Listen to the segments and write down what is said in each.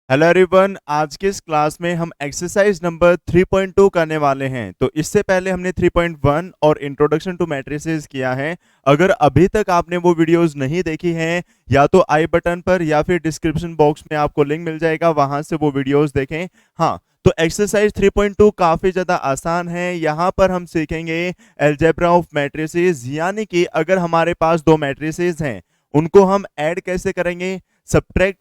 Hello everyone, आज के इस क्लास में हम एक्सरसाइज नंबर 3.2 करने वाले हैं। तो इससे पहले हमने 3.1 और इंट्रोडक्शन टू मैट्रिसेस किया है। अगर अभी तक आपने वो वीडियोस नहीं देखी हैं, या तो आई बटन पर या फिर डिस्क्रिप्शन बॉक्स में आपको लिंक मिल जाएगा, वहां से वो वीडियोस देखें। हाँ, तो एक्सरसाइज 3.2 काफी ज्यादा आसान है। यहाँ पर हम सीखेंगे अलजेब्रा ऑफ मैट्रिसेस, यानी कि अगर हमारे पास दो मैट्रिसेस हैं, उनको हम ऐड कैसे करेंगे, सब्ट्रैक्ट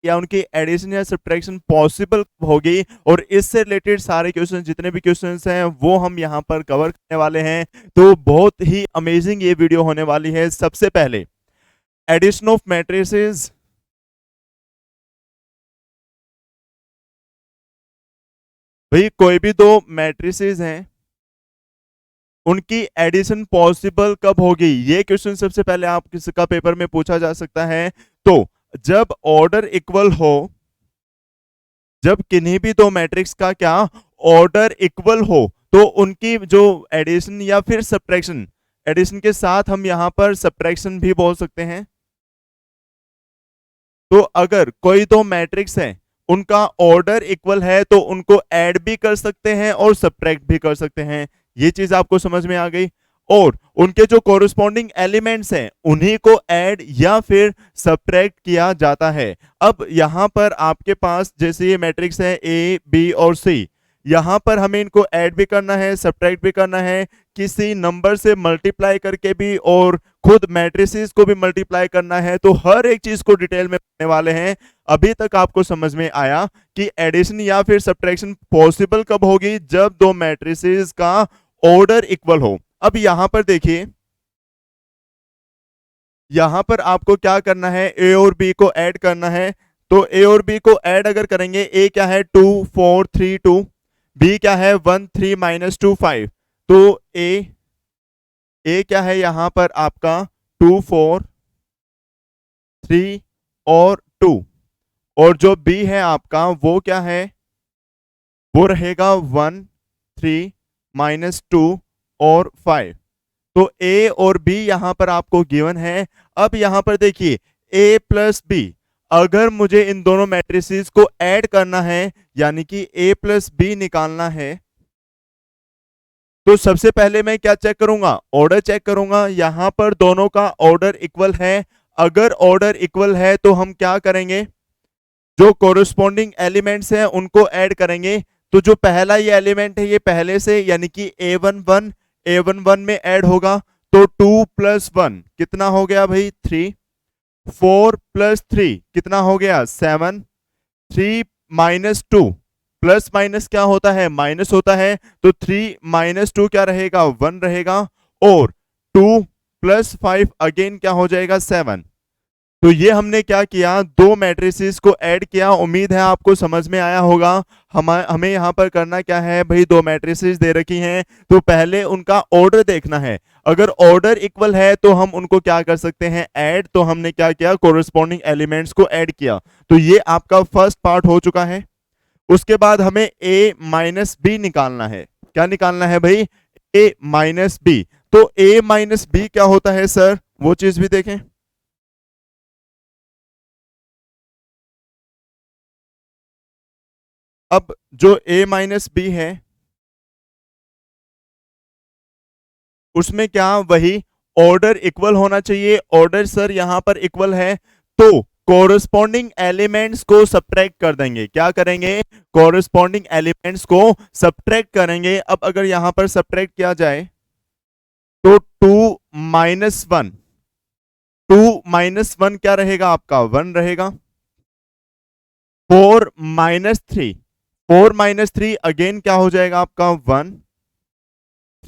या उनकी एडिशन या सब्ट्रैक्शन पॉसिबल होगी, और इससे रिलेटेड सारे क्वेश्चन, जितने भी क्वेश्चंस हैं, वो हम यहाँ पर कवर करने वाले हैं। तो बहुत ही अमेजिंग ये वीडियो होने वाली है। सबसे पहले एडिशन ऑफ मैट्रिसेस। भाई कोई भी दो मैट्रिसेस हैं, उनकी एडिशन पॉसिबल कब होगी, ये क्वेश्चन सबसे पहले आप किसका पेपर में पूछा जा सकता है। तो जब ऑर्डर इक्वल हो, जब किन्हीं भी दो मैट्रिक्स का क्या ऑर्डर इक्वल हो, तो उनकी जो एडिशन या फिर सब्ट्रैक्शन, एडिशन के साथ हम यहां पर सब्ट्रैक्शन भी बोल सकते हैं। तो अगर कोई दो मैट्रिक्स है, उनका ऑर्डर इक्वल है, तो उनको ऐड भी कर सकते हैं और सब्ट्रैक्ट भी कर सकते हैं। ये चीज आपको समझ में आ गई। और उनके जो कोरिस्पॉन्डिंग एलिमेंट्स हैं, उन्हीं को ऐड या फिर सब्ट्रैक्ट किया जाता है। अब यहां पर आपके पास जैसे ये मैट्रिक्स है ए बी और सी, यहां पर हमें इनको ऐड भी करना है, सब्ट्रैक्ट भी करना है, किसी नंबर से मल्टीप्लाई करके भी, और खुद मैट्रिसेस को भी मल्टीप्लाई करना है। तो हर एक चीज को डिटेल में पढ़ने वाले हैं। अभी तक आपको समझ में आया कि एडिशन या फिर सब्ट्रैक्शन पॉसिबल कब होगी, जब दो मैट्रिसेस का ऑर्डर इक्वल हो। अब यहां पर देखिए, यहां पर आपको क्या करना है, ए और बी को ऐड करना है। तो ए और बी को ऐड अगर करेंगे, ए क्या है 2 4 3 2, बी क्या है 1 3 -2 5। तो ए क्या है यहां पर आपका 2 4 3 और 2, और जो बी है आपका वो क्या है, वो रहेगा 1 3 -2 और 5। तो ए और बी यहां पर आपको गिवन है। अब यहां पर देखिए ए प्लस बी, अगर मुझे इन दोनों मैट्रिसेस को ऐड करना है, यानी कि ए प्लस बी निकालना है, तो सबसे पहले मैं क्या चेक करूंगा, ऑर्डर चेक करूंगा। यहां पर दोनों का ऑर्डर इक्वल है। अगर ऑर्डर इक्वल है तो हम क्या करेंगे, जो कोरिस्पॉन्डिंग एलिमेंट्स हैं उनको ऐड करेंगे। तो जो पहला ये एलिमेंट है, ये पहले से, यानी कि A11 में ऐड होगा। तो 2 + 1 कितना हो गया भाई 3, 4 + 3 कितना हो गया 7, 3 -2, प्लस माइनस क्या होता है, माइनस होता है। तो 3 - 2 क्या रहेगा, 1 रहेगा। और 2 + 5 अगेन क्या हो जाएगा 7। तो ये हमने क्या किया, दो मैट्रिसेस को ऐड किया। उम्मीद है आपको समझ में आया होगा। हमें यहाँ पर करना क्या है भाई, दो मैट्रिसेस दे रखी हैं, तो पहले उनका ऑर्डर देखना है। अगर ऑर्डर इक्वल है तो हम उनको क्या कर सकते हैं, ऐड। तो हमने क्या किया, कोरिस्पॉन्डिंग एलिमेंट्स को ऐड किया। तो ये आपका फर्स्ट पार्ट हो चुका है। उसके बाद हमें a - b निकालना है। क्या निकालना है भाई, a - b। तो a - b क्या होता है सर, वो चीज भी देखें। अब जो a - b है, उसमें क्या, वही ऑर्डर इक्वल होना चाहिए। ऑर्डर सर यहां पर इक्वल है, तो कोरिस्पॉन्डिंग एलिमेंट्स को सब्ट्रैक्ट कर देंगे। क्या करेंगे, कोरिस्पॉन्डिंग एलिमेंट्स को सब्ट्रैक्ट करेंगे। अब अगर यहां पर सब्ट्रैक्ट किया जाए, तो 2 - 1, 2 - 1 क्या रहेगा आपका, 1 रहेगा। 4 - 3, 4 - 3 अगेन क्या हो जाएगा आपका 1,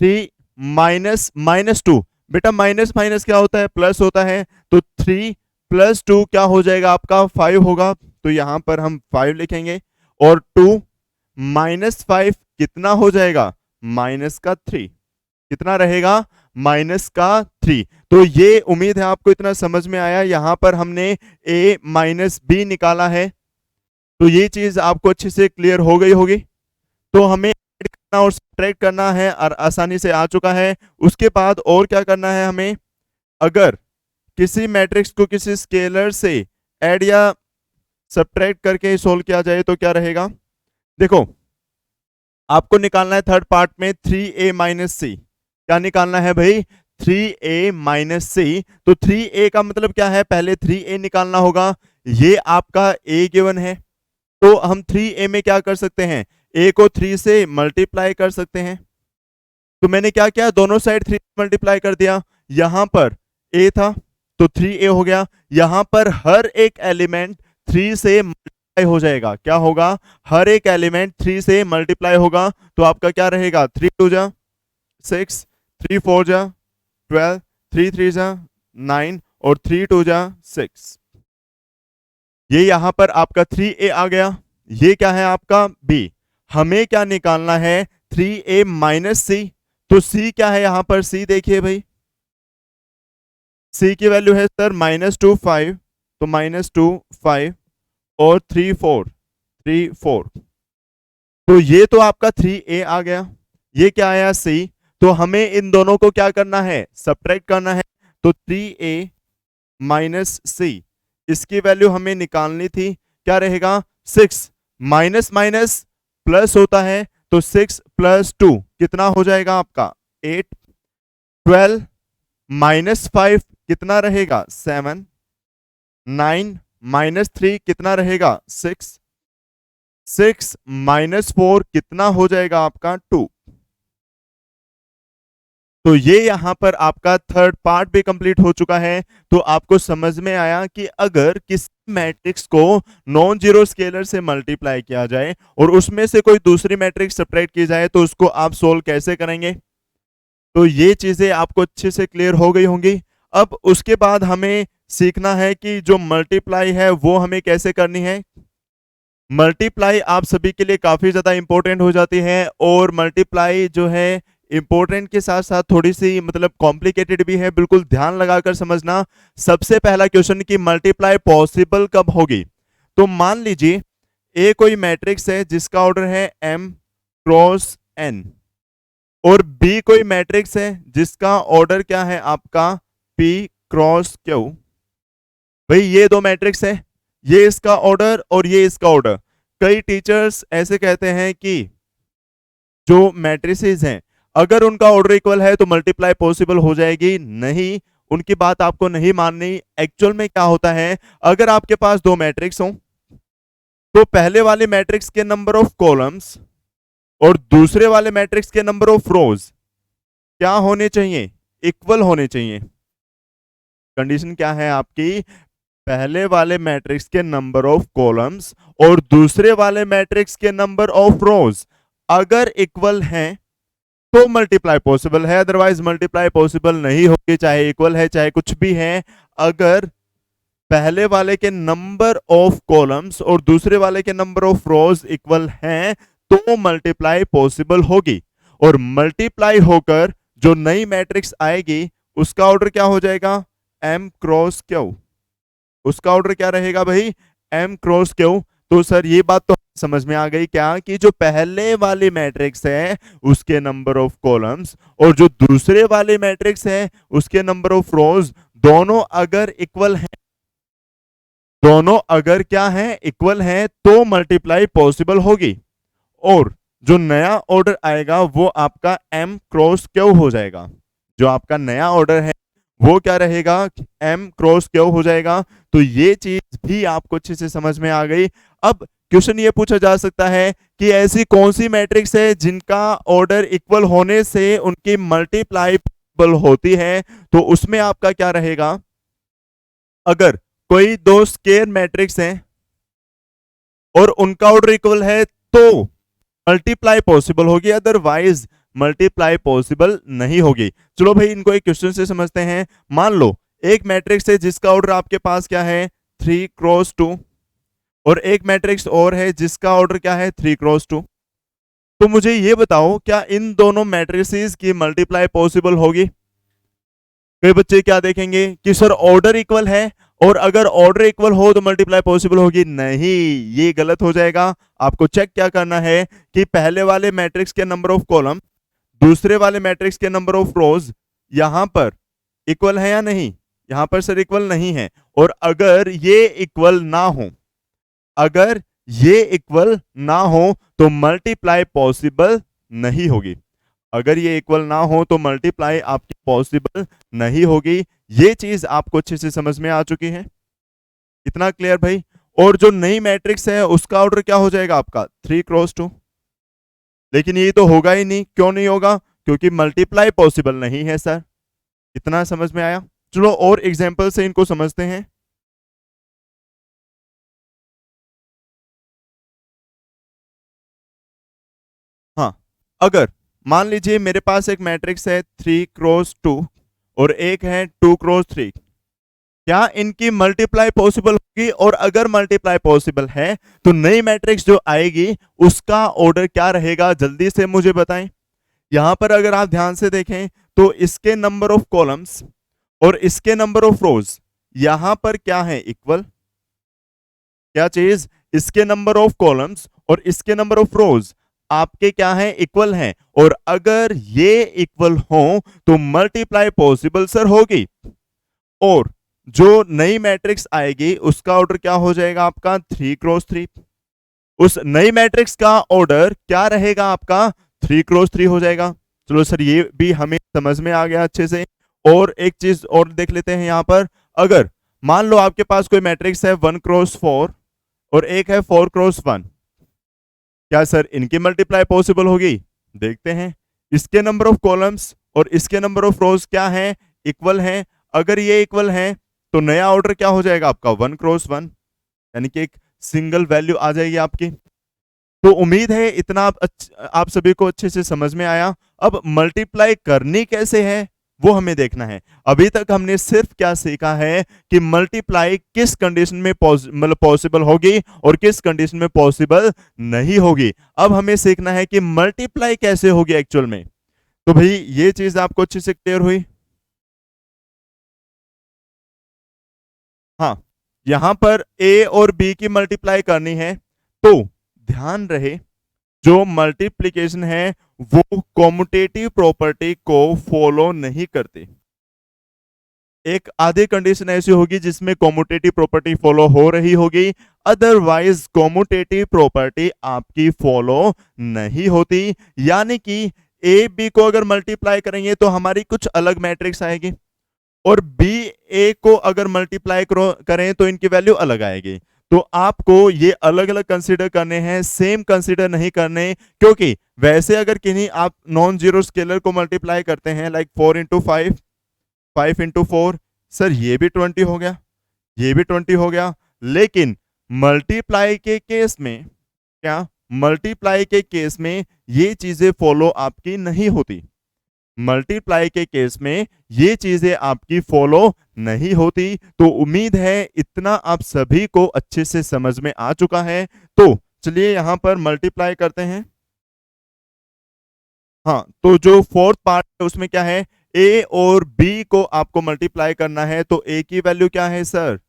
3 -2। बेटा माइनस माइनस क्या होता है, प्लस होता है। तो 3 + 2 क्या हो जाएगा आपका 5 होगा। तो यहां पर हम 5 लिखेंगे। और 2 - 5 कितना हो जाएगा, -3। कितना रहेगा, -3। तो ये उम्मीद है आपको इतना समझ में आया। यहां पर हमने a - b निकाला है। तो ये चीज आपको अच्छे से क्लियर हो गई होगी। तो हमें ऐड करना और सब्ट्रैक्ट करना है, और आसानी से आ चुका है। उसके बाद और क्या करना है हमें, अगर किसी मैट्रिक्स को किसी स्केलर से ऐड या सब्ट्रैक्ट करके सोल्व किया जाए तो क्या रहेगा? देखो, आपको निकालना है थर्ड पार्ट में 3a माइनस सी। क्या निकालना है भाई? 3a minus C. तो 3a का मतलब क्या है? पहले 3a निकालना होगा। ये आपका a गिवन है, तो हम 3a में क्या कर सकते हैं? a को 3 से मल्टीप्लाई कर सकते हैं। तो मैंने क्या किया? दोनों साइड 3 मल्टीप्लाई कर दिया। यहां पर a था तो 3a हो गया। यहां पर हर एक एलिमेंट 3 से मल्टीप्लाई हो जाएगा। क्या होगा? हर एक एलिमेंट 3 से मल्टीप्लाई होगा। तो आपका क्या रहेगा? 3 2 जा 6, 3 4 जा 12, 3 3 जा 9 और 3 2 जा 6। ये यहां पर आपका 3a आ गया। ये क्या है आपका? b। हमें क्या निकालना है? 3a minus C. तो c क्या है यहां पर? c देखिए भाई, c की वैल्यू है सर -2 5, तो -2 5 और 3 4 3 4। तो ये तो आपका 3a आ गया। ये क्या आया? c। तो हमें इन दोनों को क्या करना है? सब्ट्रैक्ट करना है। तो 3a माइनस सी, इसकी वैल्यू हमें निकालनी थी। क्या रहेगा? 6। माइनस माइनस प्लस होता है, तो 6 + 2 कितना हो जाएगा आपका? 8। 12 -5 कितना रहेगा? 7। 9 -3 कितना रहेगा? 6। 6 -4 कितना हो जाएगा आपका? 2। तो ये यहां पर आपका थर्ड पार्ट भी कंप्लीट हो चुका है। तो आपको समझ में आया कि अगर किसी मैट्रिक्स को नॉन जीरो स्केलर से मल्टीप्लाई किया जाए और उसमें से कोई दूसरी मैट्रिक्स सब्ट्रैक्ट की जाए तो उसको आप सोल्व कैसे करेंगे। तो ये चीजें आपको अच्छे से क्लियर हो गई होंगी। अब उसके बाद हमें सीखना है कि जो मल्टीप्लाई है वो हमें कैसे करनी है। मल्टीप्लाई आप सभी के लिए काफी ज्यादा इंपॉर्टेंट हो जाती है, और मल्टीप्लाई जो है इंपॉर्टेंट के साथ साथ थोड़ी सी मतलब कॉम्प्लिकेटेड भी है। बिल्कुल ध्यान लगाकर समझना। सबसे पहला क्वेश्चन कि मल्टीप्लाई पॉसिबल कब होगी। तो मान लीजिए ए कोई मैट्रिक्स है जिसका ऑर्डर है m क्रॉस n, और बी कोई मैट्रिक्स है जिसका ऑर्डर क्या है आपका? p cross q। भाई ये दो मैट्रिक्स है, ये इसका ऑर्डर और ये इसका ऑर्डर। कई टीचर्स ऐसे कहते हैं कि जो मैट्रिसेस हैं अगर उनका ऑर्डर इक्वल है तो मल्टीप्लाई पॉसिबल हो जाएगी। नहीं, उनकी बात आपको नहीं माननी। एक्चुअल में क्या होता है, अगर आपके पास दो मैट्रिक्स हो तो पहले वाले मैट्रिक्स के नंबर ऑफ कॉलम्स और दूसरे वाले मैट्रिक्स के नंबर ऑफ रोज क्या होने चाहिए? इक्वल होने चाहिए। कंडीशन क्या है आपकी? पहले वाले मैट्रिक्स के नंबर ऑफ कॉलम्स और दूसरे वाले मैट्रिक्स के नंबर ऑफ रोज अगर इक्वल हैं तो मल्टीप्लाई पॉसिबल है, अदरवाइज मल्टीप्लाई पॉसिबल नहीं होगी, चाहे इक्वल है चाहे कुछ भी है। अगर पहले वाले के नंबर ऑफ कॉलम्स और दूसरे वाले के नंबर ऑफ रोज इक्वल हैं तो मल्टीप्लाई पॉसिबल होगी। और मल्टीप्लाई होकर जो नई मैट्रिक्स आएगी उसका ऑर्डर क्या हो जाएगा? m cross q। उसका ऑर्डर क्या रहेगा भाई? m cross q। तो सर ये बात तो समझ में आ गई क्या कि जो पहले वाली मैट्रिक्स है उसके नंबर ऑफ कॉलम्स और जो दूसरे वाले मैट्रिक्स है उसके नंबर ऑफ रोज दोनों अगर इक्वल हैं, दोनों अगर क्या है? इक्वल हैं, तो मल्टीप्लाई पॉसिबल होगी। और जो नया ऑर्डर आएगा वो आपका m क्रॉस q हो जाएगा। जो आपका नया ऑर्डर है वो क्या रहेगा? m क्रॉस q हो जाएगा। तो ये चीज भी आपको अच्छे से समझ में आ गई। अब क्वेश्चन ये पूछा जा सकता है कि ऐसी कौन सी मैट्रिक्स है जिनका ऑर्डर इक्वल होने से उनकी मल्टीप्लाई होती है। तो उसमें आपका क्या रहेगा? अगर कोई दो स्केयर मैट्रिक्स हैं और उनका ऑर्डर इक्वल है तो मल्टीप्लाई पॉसिबल होगी, अदरवाइज मल्टीप्लाई पॉसिबल नहीं होगी। चलो भाई इनको एक क्वेश्चन से समझते हैं। मान लो एक मैट्रिक्स है जिसका ऑर्डर आपके पास क्या है? 3 क्रॉस 2, और एक मैट्रिक्स और है जिसका ऑर्डर क्या है? 3 क्रॉस 2। तो मुझे ये बताओ क्या इन दोनों मैट्रिसेस की मल्टीप्लाई पॉसिबल होगी? कई बच्चे क्या देखेंगे कि सर ऑर्डर इक्वल है, और अगर ऑर्डर इक्वल हो तो मल्टीप्लाई पॉसिबल होगी। नहीं, ये गलत हो जाएगा। आपको चेक क्या करना है कि पहले वाले मैट्रिक्स के नंबर ऑफ कॉलम दूसरे वाले मैट्रिक्स के नंबर ऑफ रोज यहां पर इक्वल है या नहीं? यहां पर सर इक्वल नहीं है। और अगर ये इक्वल ना हो अगर ये इक्वल ना हो तो मल्टीप्लाई पॉसिबल नहीं होगी। अगर ये इक्वल ना हो तो मल्टीप्लाई आपकी पॉसिबल नहीं होगी। ये चीज आपको अच्छे से समझ में आ चुकी है, इतना क्लियर भाई। और जो नई मैट्रिक्स है उसका ऑर्डर क्या हो जाएगा आपका 3x2। लेकिन ये तो होगा ही नहीं, क्यों नहीं होगा? क्योंकि मल्टीप्लाई पॉसिबल नहीं है सर। इतना समझ में आया? चलो और एग्जांपल से इनको समझते हैं। हाँ, अगर मान लीजिए मेरे पास एक मैट्रिक्स है 3x2 और एक है 2x3, क्या इनकी मल्टीप्लाई पॉसिबल होगी? और अगर मल्टीप्लाई पॉसिबल है तो नई मैट्रिक्स जो आएगी उसका ऑर्डर क्या रहेगा, जल्दी से मुझे बताएं। यहां पर अगर आप ध्यान से देखें तो इसके नंबर ऑफ कॉलम्स और इसके नंबर ऑफ रोज यहां पर क्या है, इक्वल। क्या चीज? इसके नंबर ऑफ कॉलम्स और इसके नंबर ऑफ रोज आपके क्या है, इक्वल हैं। और अगर ये इक्वल हो तो मल्टीप्लाई पॉसिबल सर होगी। और जो नई मैट्रिक्स आएगी उसका ऑर्डर क्या हो जाएगा आपका 3x3। उस नई मैट्रिक्स का ऑर्डर क्या रहेगा आपका 3x3 हो जाएगा। चलो सर ये भी हमें समझ में आ गया अच्छे से। और एक चीज और देख लेते हैं यहां पर। अगर मान लो आपके पास कोई मैट्रिक्स है 1x4 और एक है 4x1, क्या सर इनकी मल्टीप्लाई पॉसिबल होगी? देखते हैं। इसके नंबर ऑफ कॉलम्स और इसके नंबर ऑफ रोज क्या है, इक्वल हैं। अगर ये इक्वल हैं तो नया ऑर्डर क्या हो जाएगा आपका 1x1, यानी कि एक सिंगल वैल्यू आ जाएगी आपकी। तो उम्मीद है इतना आप सभी को अच्छे से समझ में आया। अब मल्टीप्लाई करनी कैसे है वो हमें देखना है। अभी तक हमने सिर्फ क्या सीखा है कि मल्टीप्लाई किस कंडीशन में मतलब पॉसिबल होगी और किस कंडीशन में पॉसिबल नहीं होगी। अब हमें सीखना है कि मल्टीप्लाई कैसे होगी एक्चुअल में। तो भाई ये चीज आपको अच्छे से क्लियर हुई? हाँ, यहां पर ए और बी की मल्टीप्लाई करनी है तो ध्यान रहे जो मल्टीप्लिकेशन है वो कॉम्यूटेटिव प्रॉपर्टी को फॉलो नहीं करती। एक आधी कंडीशन ऐसी होगी जिसमें कॉम्यूटेटिव प्रॉपर्टी फॉलो हो रही होगी, अदरवाइज कॉम्यूटेटिव प्रॉपर्टी आपकी फॉलो नहीं होती। यानी कि ए बी को अगर मल्टीप्लाई करेंगे तो हमारी कुछ अलग मैट्रिक्स आएगी, और बी ए को अगर मल्टीप्लाई करें तो इनकी वैल्यू अलग आएगी। तो आपको ये अलग अलग कंसीडर करने हैं, सेम कंसीडर नहीं करने। क्योंकि वैसे अगर किन्हीं आप नॉन जीरो स्केलर को मल्टीप्लाई करते हैं लाइक 4x5, 5x4, सर ये भी 20 हो गया, ये भी 20 हो गया। लेकिन मल्टीप्लाई के केस में क्या, मल्टीप्लाई के केस में ये चीजें फॉलो आपकी नहीं होती। मल्टीप्लाई के केस में ये चीजें आपकी फॉलो नहीं होती। तो उम्मीद है इतना आप सभी को अच्छे से समझ में आ चुका है। तो चलिए यहां पर मल्टीप्लाई करते हैं। हाँ, तो जो फोर्थ पार्ट है उसमें क्या है, ए और बी को आपको मल्टीप्लाई करना है। तो ए की वैल्यू क्या है सर?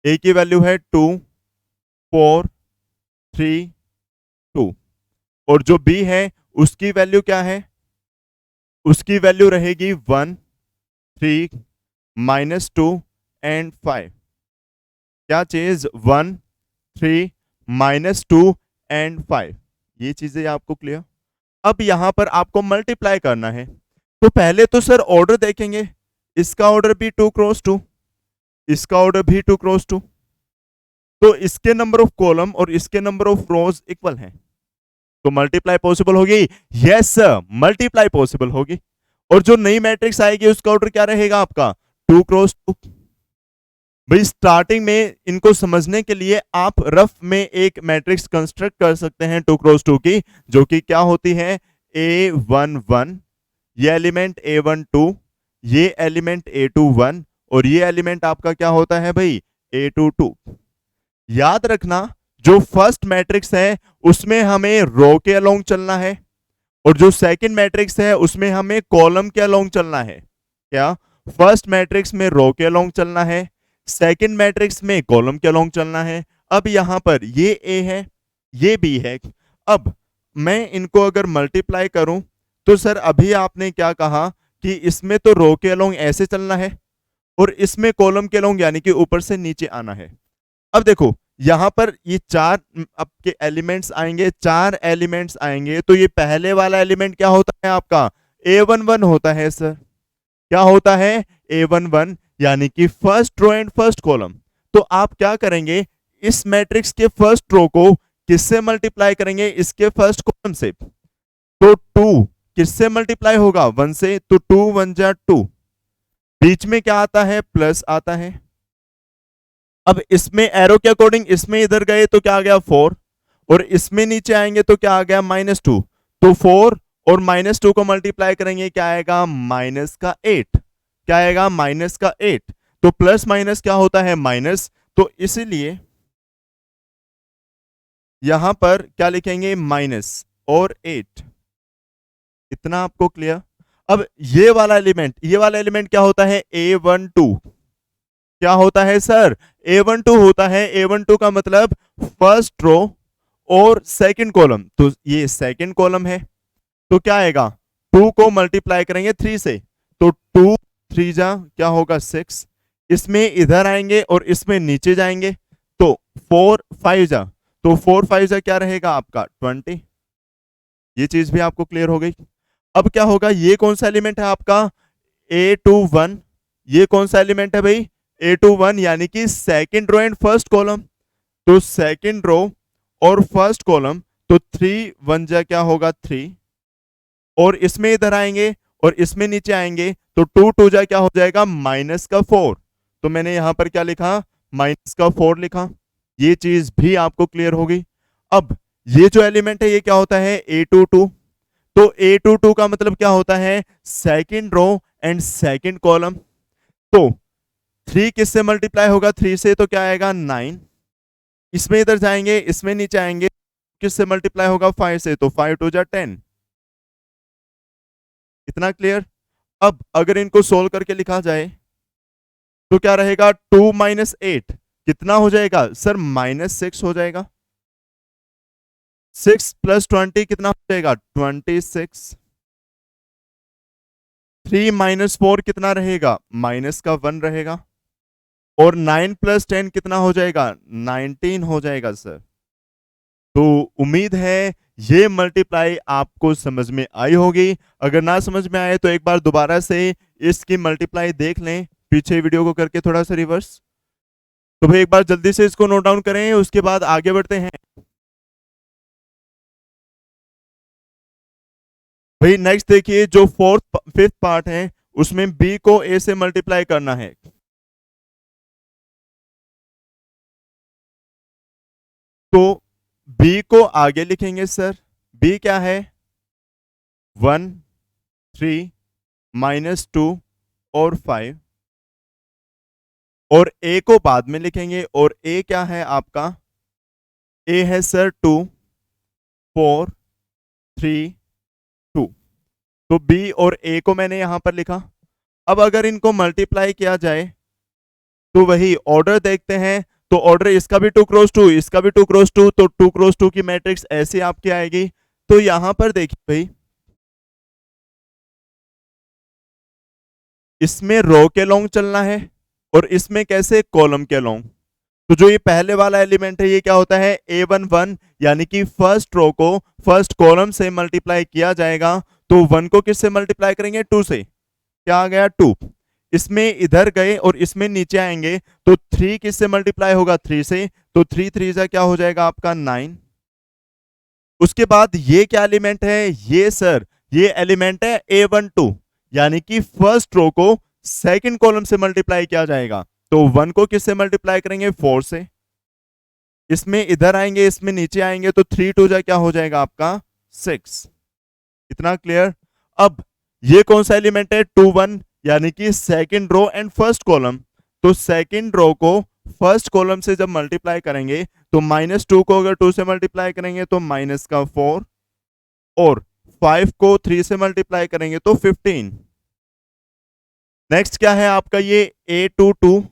ए की वैल्यू है 2, 4, 3, 2। और जो बी है उसकी वैल्यू क्या है? उसकी वैल्यू रहेगी 1, 3, -2 एंड 5। क्या चीज? 1, 3, -2 एंड 5। ये चीजें आपको क्लियर? अब यहां पर आपको मल्टीप्लाई करना है तो पहले तो सर ऑर्डर देखेंगे। इसका ऑर्डर भी 2x2, इसका ऑर्डर भी 2x2। तो इसके नंबर ऑफ कॉलम और इसके नंबर ऑफ रोज इक्वल हैं, तो मल्टीप्लाई पॉसिबल होगी। यस सर, मल्टीप्लाई पॉसिबल होगी। और जो नई मैट्रिक्स आएगी उसका ऑर्डर क्या रहेगा आपका 2x2। भाई स्टार्टिंग में इनको समझने के लिए आप रफ में एक मैट्रिक्स कंस्ट्रक्ट कर सकते हैं 2x2 की, जो कि क्या होती है A11, ये एलिमेंट A12, ये एलिमेंट A21 और ये एलिमेंट आपका क्या होता है भाई A22। याद रखना जो फर्स्ट मैट्रिक्स है उसमें हमें रो के अलोंग चलना है, और जो सेकंड मैट्रिक्स है उसमें हमें कॉलम के अलोंग चलना है। क्या? फर्स्ट मैट्रिक्स में रो के अलोंग चलना है, सेकंड मैट्रिक्स में कॉलम के अलोंग चलना है। अब यहां पर ये ए है, ये बी है। अब मैं इनको अगर मल्टीप्लाई करूं तो सर अभी आपने क्या कहा कि इसमें तो रो के अलोंग ऐसे चलना है और इसमें कॉलम के अलोंग यानी कि ऊपर से नीचे आना है। अब देखो यहां पर ये चार आपके एलिमेंट्स आएंगे, चार एलिमेंट्स आएंगे, तो ये पहले वाला एलिमेंट क्या होता है आपका A11 होता है सर। क्या होता है A11, यानी कि first row and first column. तो आप क्या करेंगे, इस मैट्रिक्स के फर्स्ट रो को किससे मल्टीप्लाई करेंगे, इसके फर्स्ट कॉलम से। तो 2 किससे मल्टीप्लाई होगा, 1 से, तो 2 1 जा 2, बीच में क्या आता है, प्लस आता है। अब इसमें एरो के अकॉर्डिंग इसमें इधर गए तो क्या आ गया 4, और इसमें नीचे आएंगे तो क्या आ गया -2। तो 4 और -2 को मल्टीप्लाई करेंगे, क्या आएगा -8। क्या आएगा -8। तो प्लस माइनस क्या होता है माइनस, तो इसीलिए यहां पर क्या लिखेंगे -8। इतना आपको क्लियर। अब ये वाला एलिमेंट क्या होता है A12। क्या होता है सर A12 होता है। A12 का मतलब फर्स्ट रो और सेकंड कॉलम, तो ये सेकंड कॉलम है। तो क्या आएगा, 2 को मल्टीप्लाई करेंगे 3 से, तो 2 3 जा क्या होगा 6, इसमें इधर आएंगे और इसमें नीचे जाएंगे, तो 4 5 जा, तो 4 5 जा क्या रहेगा आपका 20। ये चीज भी आपको क्लियर हो गई। अब क्या होगा, ये कौन सा एलिमेंट है आपका A21। ये कौन सा एलिमेंट है भाई A21, यानी कि second row and first column. तो सेकंड रो और फर्स्ट कॉलम, तो 3 1 जा क्या होगा 3, और इसमें इधर आएंगे और इसमें नीचे आएंगे, तो 2 2 जा क्या हो जाएगा -4। तो मैंने यहां पर क्या लिखा, -4 लिखा। ये चीज भी आपको क्लियर होगी। अब ये जो एलिमेंट है ये क्या होता है A22। तो A22 का मतलब क्या होता है second row and second column. तो 3 किससे मल्टीप्लाई होगा 3 से, तो क्या आएगा 9, इसमें इधर जाएंगे इसमें नीचे आएंगे, किससे मल्टीप्लाई होगा 5 से, तो 5 2 जा 10। इतना क्लियर। अब अगर इनको सोल्व करके लिखा जाए तो क्या रहेगा, 2 -8 कितना हो जाएगा सर -6 हो जाएगा। 6 + 20 कितना हो जाएगा 26। 3 -4 कितना रहेगा, -1 रहेगा। और 9 + 10 कितना हो जाएगा 19 हो जाएगा सर। तो उम्मीद है ये मल्टीप्लाई आपको समझ में आई होगी। अगर ना समझ में आए तो एक बार दोबारा से इसकी मल्टीप्लाई देख लें, पीछे वीडियो को करके थोड़ा सा रिवर्स। तो भाई एक बार जल्दी से इसको नोट डाउन करें, उसके बाद आगे बढ़ते हैं। भाई नेक्स्ट देखिए, जो फिफ्थ पार्ट है उसमें बी को ए से मल्टीप्लाई करना है। तो बी को आगे लिखेंगे सर। बी क्या है 1 3 -2 और 5, और ए को बाद में लिखेंगे। और ए क्या है आपका, ए है सर 2 4 3 2। तो बी और ए को मैंने यहां पर लिखा। अब अगर इनको मल्टीप्लाई किया जाए तो वही ऑर्डर देखते हैं। तो ऑर्डर इसका भी 2 क्रॉस 2, इसका भी 2 क्रॉस 2, तो 2 क्रॉस 2 की मैट्रिक्स ऐसी आपकी आएगी। तो यहां पर देखिए भाई, इसमें रो के लॉन्ग चलना है और इसमें कैसे कॉलम के लॉन्ग। तो जो ये पहले वाला एलिमेंट है ये क्या होता है A11, यानी कि फर्स्ट रो को फर्स्ट कॉलम से मल्टीप्लाई किया जाएगा। तो 1 को किससे मल्टीप्लाई करेंगे 2 से, क्या आ गया 2। इसमें इधर गए और इसमें नीचे आएंगे, तो 3 किससे मल्टीप्लाई होगा 3 से, तो 3 3 जा क्या हो जाएगा आपका 9। उसके बाद ये क्या एलिमेंट है, ये सर ये एलिमेंट है A12, यानी कि फर्स्ट रो को सेकंड कॉलम से मल्टीप्लाई किया जाएगा। तो 1 को किससे मल्टीप्लाई करेंगे 4 से, इसमें इधर आएंगे इसमें नीचे आएंगे, तो 3 2 जा क्या हो जाएगा आपका 6। इतना क्लियर। अब ये कौन सा एलिमेंट है 2 1, यानी कि second row and first column. तो सेकंड रो को फर्स्ट कॉलम से जब मल्टीप्लाई करेंगे, तो -2 को अगर 2 से मल्टीप्लाई करेंगे तो -4, और 5 को 3 से मल्टीप्लाई करेंगे तो 15। नेक्स्ट क्या है आपका ये A22,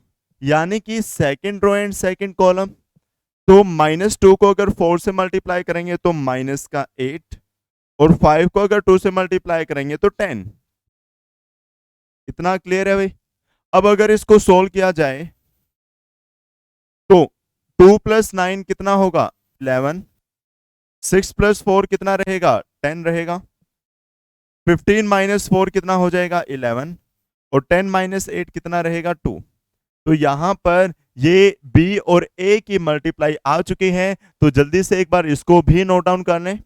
यानी कि second row and second column. तो -2 को अगर 4 से मल्टीप्लाई करेंगे तो -8, और 5 को अगर 2 से मल्टीप्लाई करेंगे तो 10। इतना क्लियर है भाई। अब अगर इसको सोल्व किया जाए तो 2 प्लस 9 कितना होगा 11, 6 प्लस 4 कितना रहेगा 10 रहेगा, 15 माइनस 4 कितना हो जाएगा 11, और 10 माइनस 8 कितना रहेगा 2। तो यहां पर ये b और a की मल्टीप्लाई आ चुकी है, तो जल्दी से एक बार इसको भी नोट डाउन कर लें।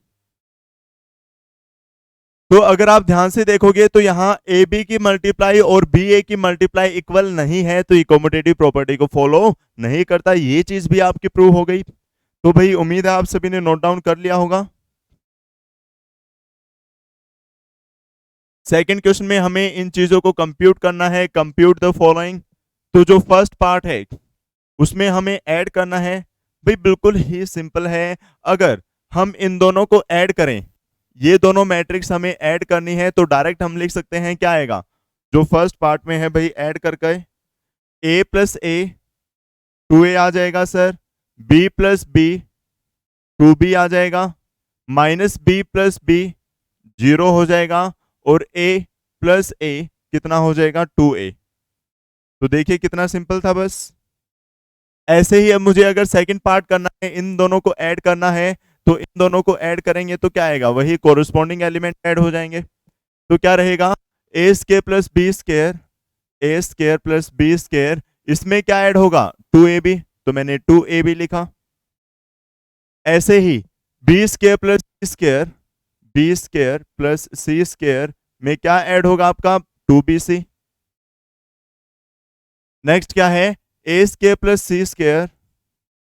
तो अगर आप ध्यान से देखोगे तो यहाँ ए बी की मल्टीप्लाई और बी ए की मल्टीप्लाई इक्वल नहीं है, तो इकोमोडेटिव प्रॉपर्टी को फॉलो नहीं करता। ये चीज भी आपकी प्रूव हो गई। तो भाई उम्मीद है आप सभी ने नोट डाउन कर लिया होगा। सेकंड क्वेश्चन में हमें इन चीजों को कंप्यूट करना है। Compute the following. तो जो फर्स्ट पार्ट है उसमें हमें ऐड करना है। भाई बिल्कुल ही सिंपल है। अगर हम इन दोनों को ऐड करें, ये दोनों मैट्रिक्स हमें ऐड करनी है, तो डायरेक्ट हम लिख सकते हैं क्या आएगा जो फर्स्ट पार्ट में है। भाई ऐड करके a प्लस ए 2a आ जाएगा sir, b plus B 2b आ जाएगा, माइनस b प्लस बी 0 हो जाएगा, और a प्लस ए कितना हो जाएगा 2a। तो देखिए कितना सिंपल था। बस ऐसे ही अब मुझे अगर सेकंड पार्ट करना है, इन दोनों को ऐड करना है, तो इन दोनों को ऐड करेंगे तो क्या आएगा, वही कोरोस्पोंडिंग एलिमेंट ऐड हो जाएंगे। तो क्या रहेगा ए square plus B square, A square plus B square, इसमें क्या ऐड होगा 2ab, तो मैंने 2ab लिखा। ऐसे ही B square plus C square, B square plus C square में क्या ऐड होगा आपका 2bc। नेक्स्ट क्या है ए square plus C square,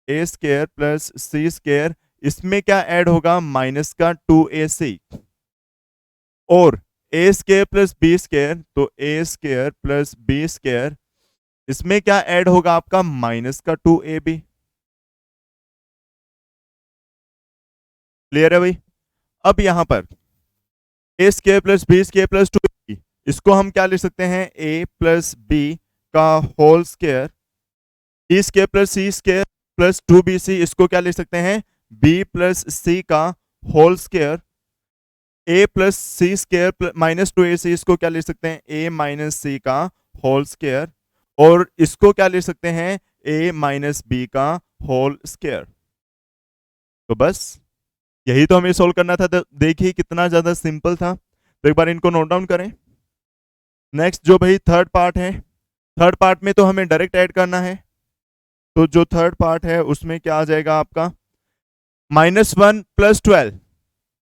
A square plus C square, इसमें क्या ऐड होगा माइनस का 2ac, और ए स्क्वायर प्लस बी स्क्वायर, तो ए स्क्वायर प्लस बी स्क्वायर, इसमें क्या ऐड होगा आपका माइनस का 2ab। क्लियर है भाई। अब यहां पर A square plus B square plus 2ab, इसको हम क्या लिख सकते हैं a प्लस बी का whole square, E square plus C square plus 2bc, इसको क्या लिख सकते हैं b प्लस सी का whole square, a plus C square minus 2ac, इसको क्या लिख सकते हैं a माइनस सी का होल स्क्वायर, और इसको क्या लिख सकते हैं a माइनस बी का होल स्क्वायर। तो बस यही तो हमें सोल्व करना था। देखिए कितना ज्यादा सिंपल था। तो एक बार इनको नोट डाउन करें। नेक्स्ट जो भाई थर्ड पार्ट है, थर्ड पार्ट में तो हमें डायरेक्ट ऐड करना है। तो जो थर्ड पार्ट है उसमें क्या आ जाएगा आपका -1 प्लस 12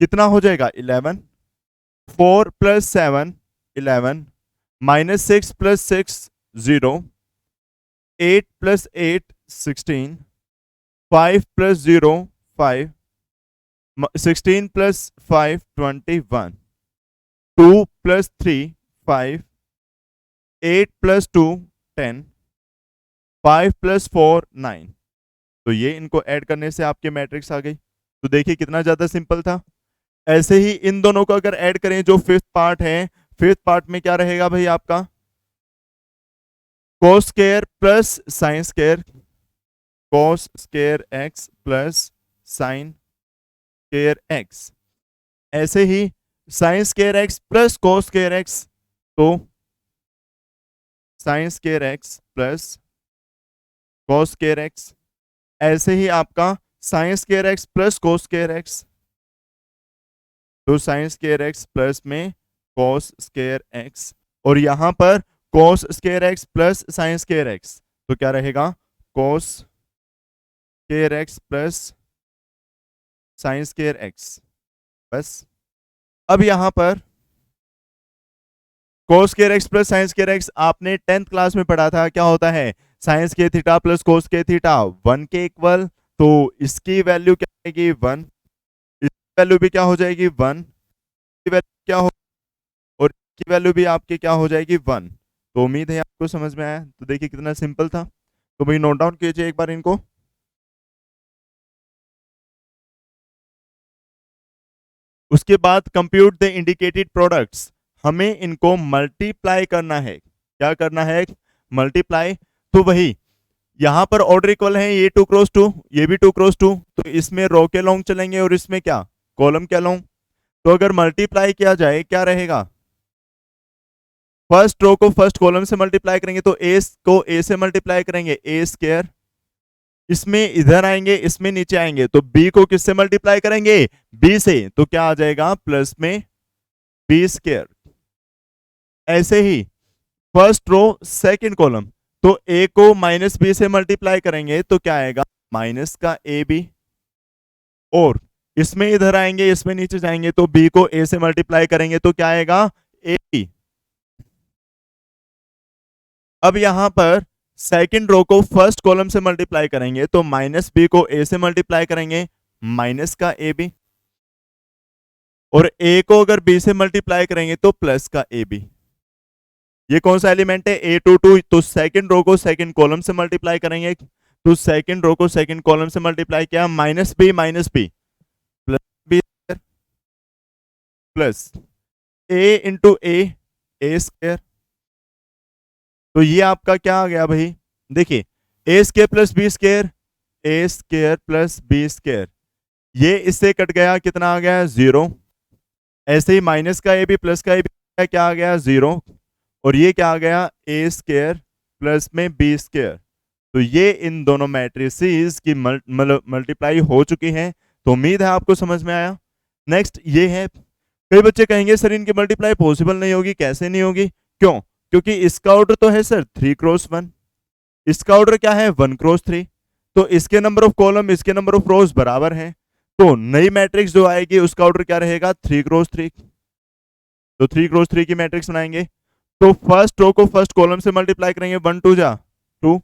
कितना हो जाएगा 11, 4 plus 7 11, -6 plus 6 0, 8 plus 8 16, 5 plus 0 5, 16 plus 5 21, 2 plus 3 5, 8 plus 2 10, 5 plus 4 9। तो ये इनको ऐड करने से आपके मैट्रिक्स आ गई। तो देखिए कितना ज्यादा सिंपल था। ऐसे ही इन दोनों को अगर ऐड करें, जो फिफ्थ पार्ट है, फिफ्थ पार्ट में क्या रहेगा भाई आपका cos square plus sine square, cos square x plus sine square x. ऐसे ही sine square x plus cos square x, तो sine square x plus cos square x. ऐसे ही आपका sine square x plus cos square x, तो sine square x plus में cos square x, और यहां पर cos square x plus sine square x, तो क्या रहेगा कोस square x plus sine square x. बस अब यहां पर cos square x plus sine square x आपने 10th क्लास में पढ़ा था, क्या होता है sign square theta plus cos square theta 1 के इक्वल। तो इसकी वैल्यू क्या आएगी 1, इसकी वैल्यू भी क्या हो जाएगी 1, की वैल्यू क्या हो, और की वैल्यू भी आपकी क्या हो जाएगी 1। तो उम्मीद है आपको समझ में आया। तो देखिए कितना सिंपल था। तो भाई नोट डाउन कीजिए एक बार इनको। उसके बाद कंप्यूट द इंडिकेटेड प्रोडक्ट्स, हमें इनको मल्टीप्लाई करना है। क्या करना है मल्टीप्लाई। तो वही यहां पर ऑर्डर इक्वल है, ये 2 क्रॉस 2, ये भी 2 क्रॉस 2, तो इसमें रो के लॉन्ग चलेंगे और इसमें क्या कॉलम के लॉन्ग। तो अगर मल्टीप्लाई किया जाए क्या रहेगा, फर्स्ट रो को फर्स्ट कॉलम से मल्टीप्लाई करेंगे, तो ए को ए से मल्टीप्लाई करेंगे ए स्क्वायर, इसमें इधर आएंगे, इसमें नीचे आएंगे, तो बी को किससे मल्टीप्लाई करेंगे, बी से, तो क्या आ जाएगा प्लस में बी स्क्वायर। ऐसे ही फर्स्ट रो सेकंड कॉलम, तो ए को माइनस बी से मल्टीप्लाई करेंगे तो क्या आएगा माइनस का ए बी, और इसमें इधर आएंगे, इसमें नीचे जाएंगे, तो बी को ए से मल्टीप्लाई करेंगे तो क्या आएगा ए बी। अब यहां पर सेकंड रो को फर्स्ट कॉलम से मल्टीप्लाई करेंगे तो माइनस बी को ए से मल्टीप्लाई करेंगे माइनस का ए बी, और ए को अगर बी से मल्टीप्लाई करेंगे तो प्लस का ए बी। ये कौन सा एलिमेंट है ए टू टू, तो सेकंड रो को सेकंड कॉलम से मल्टीप्लाई करेंगे, तो सेकंड रो को सेकंड कॉलम से मल्टीप्लाई किया minus B plus B plus A into A square. तो ये आपका क्या आ गया भाई, देखिए A square plus B square, A square plus B square, ये इससे कट गया, कितना आ गया जीरो। ऐसे ही माइनस का ए बी प्लस का ए बी क्या आ गया जीरो, और ये क्या आ गया ए स्क्वायर प्लस में बी स्क्वायर। तो ये इन दोनों मैट्रिसेस की मल्टीप्लाई हो चुकी हैं। तो उम्मीद है आपको समझ में आया। नेक्स्ट ये है, कई बच्चे कहेंगे सर इनकी मल्टीप्लाई पॉसिबल नहीं होगी, कैसे नहीं होगी, क्यों, क्योंकि इसका ऑर्डर तो है सर 3x1, इसका ऑर्डर क्या है 1x3, तो इसके नंबर ऑफ कॉलम इसके नंबर ऑफ रोज बराबर हैं, तो नई मैट्रिक्स जो आएगी उसका ऑर्डर क्या रहेगा 3x3। तो 3x3 की मैट्रिक्स बनाएंगे, तो फर्स्ट रो को फर्स्ट कॉलम से मल्टीप्लाई करेंगे 1 2 जा 2,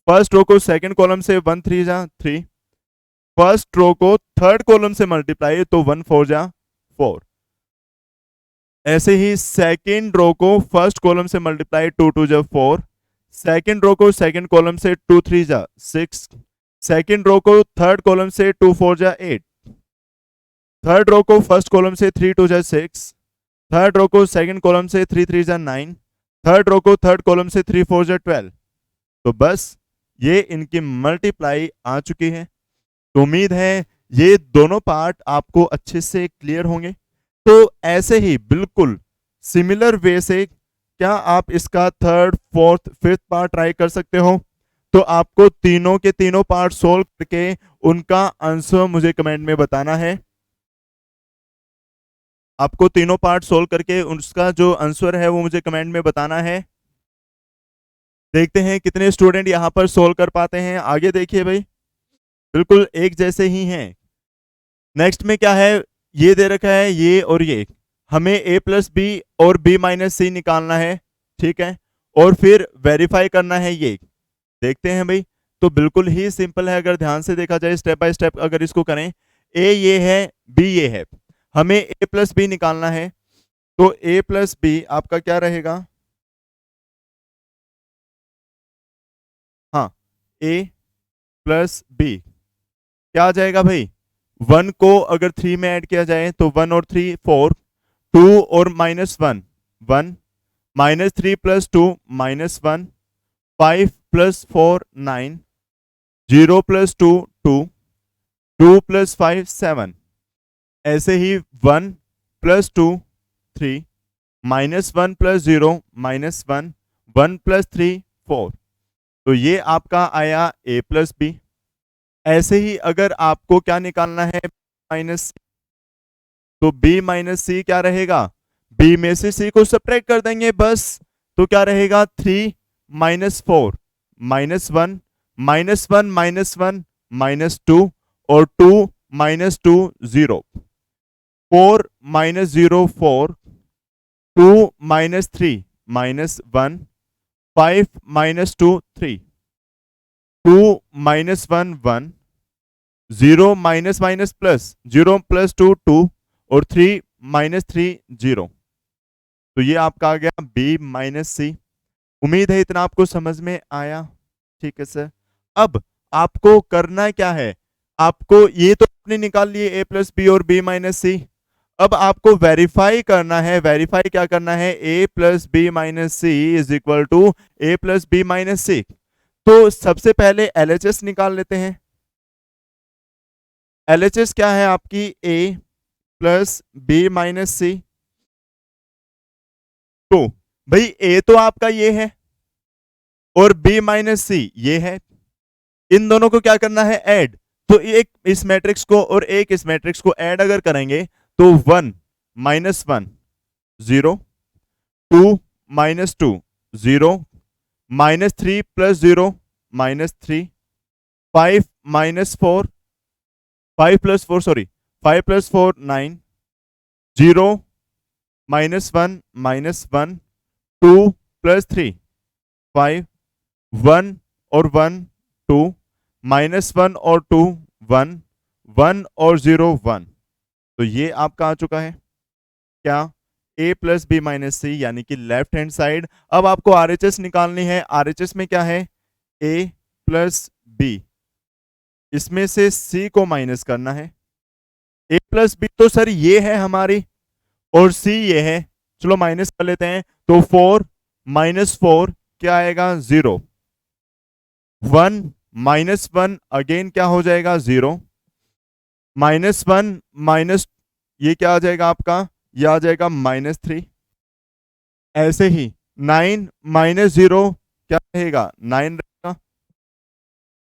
फर्स्ट रो को सेकंड कॉलम से 1 3 जा 3, फर्स्ट रो को थर्ड कॉलम से मल्टीप्लाई तो 1 4 जा 4। ऐसे ही सेकंड रो को फर्स्ट कॉलम से मल्टीप्लाई 2 2 जा 4, सेकंड रो को सेकंड कॉलम से 2 3 जा 6, सेकंड रो को थर्ड कॉलम से 2 4 जा 8, थर्ड रो को फर्स्ट कॉलम से 3 2 जा 6, थर्ड रो को सेकंड कॉलम से 3 3 जा 9, थर्ड रो को थर्ड कॉलम से 3 4 जा 12। तो बस ये इनकी मल्टीप्लाई आ चुकी है। तो उम्मीद है ये दोनों पार्ट आपको अच्छे से क्लियर होंगे। तो ऐसे ही बिल्कुल सिमिलर वे से क्या आप इसका third fourth fifth part try कर सकते हो। तो आपको तीनों के तीनों पार्ट सोल्व करके उनका आंसर मुझे कमेंट में बताना है। आपको तीनों पार्ट सोल्व करके उसका जो आंसर है वो मुझे कमेंट में बताना है। देखते हैं कितने स्टूडेंट यहाँ पर सोल्व कर पाते हैं। आगे देखिए भाई, बिल्कुल एक जैसे ही हैं। नेक्स्ट में क्या है, ये दे रखा है ये और ये, हमें a प्लस बी और b माइनस सी निकालना है, ठीक है, और फिर वेरीफाई करना है ये। देखते हैं भाई, तो बिल्कुल ही सिंपल है, अगर ध्यान से देखा जाए स्टेप बाय स्टेप अगर इसको करें, a ये है b ये है, हमें a प्लस बी निकालना है, तो a प्लस बी आपका क्या रहेगा, हाँ a प्लस बी क्या आ जाएगा भाई, 1 को अगर 3 में ऐड किया जाए तो 1 और 3 4, 2 और -1 1, -3 प्लस 2 -1, 5 प्लस 4 9, 0 प्लस 2 2, 2 प्लस 5 7, ऐसे ही 1 प्लस 2 3, -1 प्लस 0 -1, 1 प्लस 3 4। तो ये आपका आया a प्लस बी। ऐसे ही अगर आपको क्या निकालना है माइनस, तो b माइनस सी क्या रहेगा, b में से c को सब्ट्रैक्ट कर देंगे बस, तो क्या रहेगा 3 -4 -1 -1 -1 -2 और 2 -2 0, 4 -0 4, 2 -3 -1, 5 -2 3, 2 -1 1, 0 माइनस माइनस प्लस 0 प्लस 2 2 और 3 -3 0। तो ये आपका आ गया b माइनस सी। उम्मीद है इतना आपको समझ में आया, ठीक है सर। अब आपको करना क्या है, आपको ये तो आपने निकाल लिए a प्लस बी और b माइनस सी, अब आपको वेरीफाई करना है। वेरीफाई क्या करना है, a plus B minus C is equal to a plus B minus C. तो सबसे पहले LHS निकाल लेते हैं। LHS क्या है आपकी, a plus B minus C. तो भाई a तो आपका ये है और b माइनस सी ये है, इन दोनों को क्या करना है, ऐड। तो एक इस मैट्रिक्स को और एक इस मैट्रिक्स को ऐड अगर करेंगे तो 1 minus 1 0, 2 minus 2 0, minus 3 plus 0 minus 3, 5 minus 4 5 plus 4 sorry 5 plus 4 9, 0 minus 1 minus 1, 2 plus 3 5, 1 और 1 2, माइनस 1 और 2 1, 1 और 0 1। तो ये आपका आ चुका है क्या, a प्लस बी माइनस सी, यानी कि लेफ्ट हैंड साइड। अब आपको आरएचएस निकालनी है। आरएचएस में क्या है, a प्लस बी, इसमें से c को माइनस करना है। a प्लस बी तो सर ये है हमारी, और c ये है, चलो माइनस कर लेते हैं। तो 4 माइनस 4 क्या आएगा, 0, 1 माइनस 1 अगेन क्या हो जाएगा, 0, माइनस 1 माइनस, ये क्या आ जाएगा आपका, ये आ जाएगा माइनस 3। ऐसे ही 9 माइनस 0 क्या रहेगा, 9 रहेगा।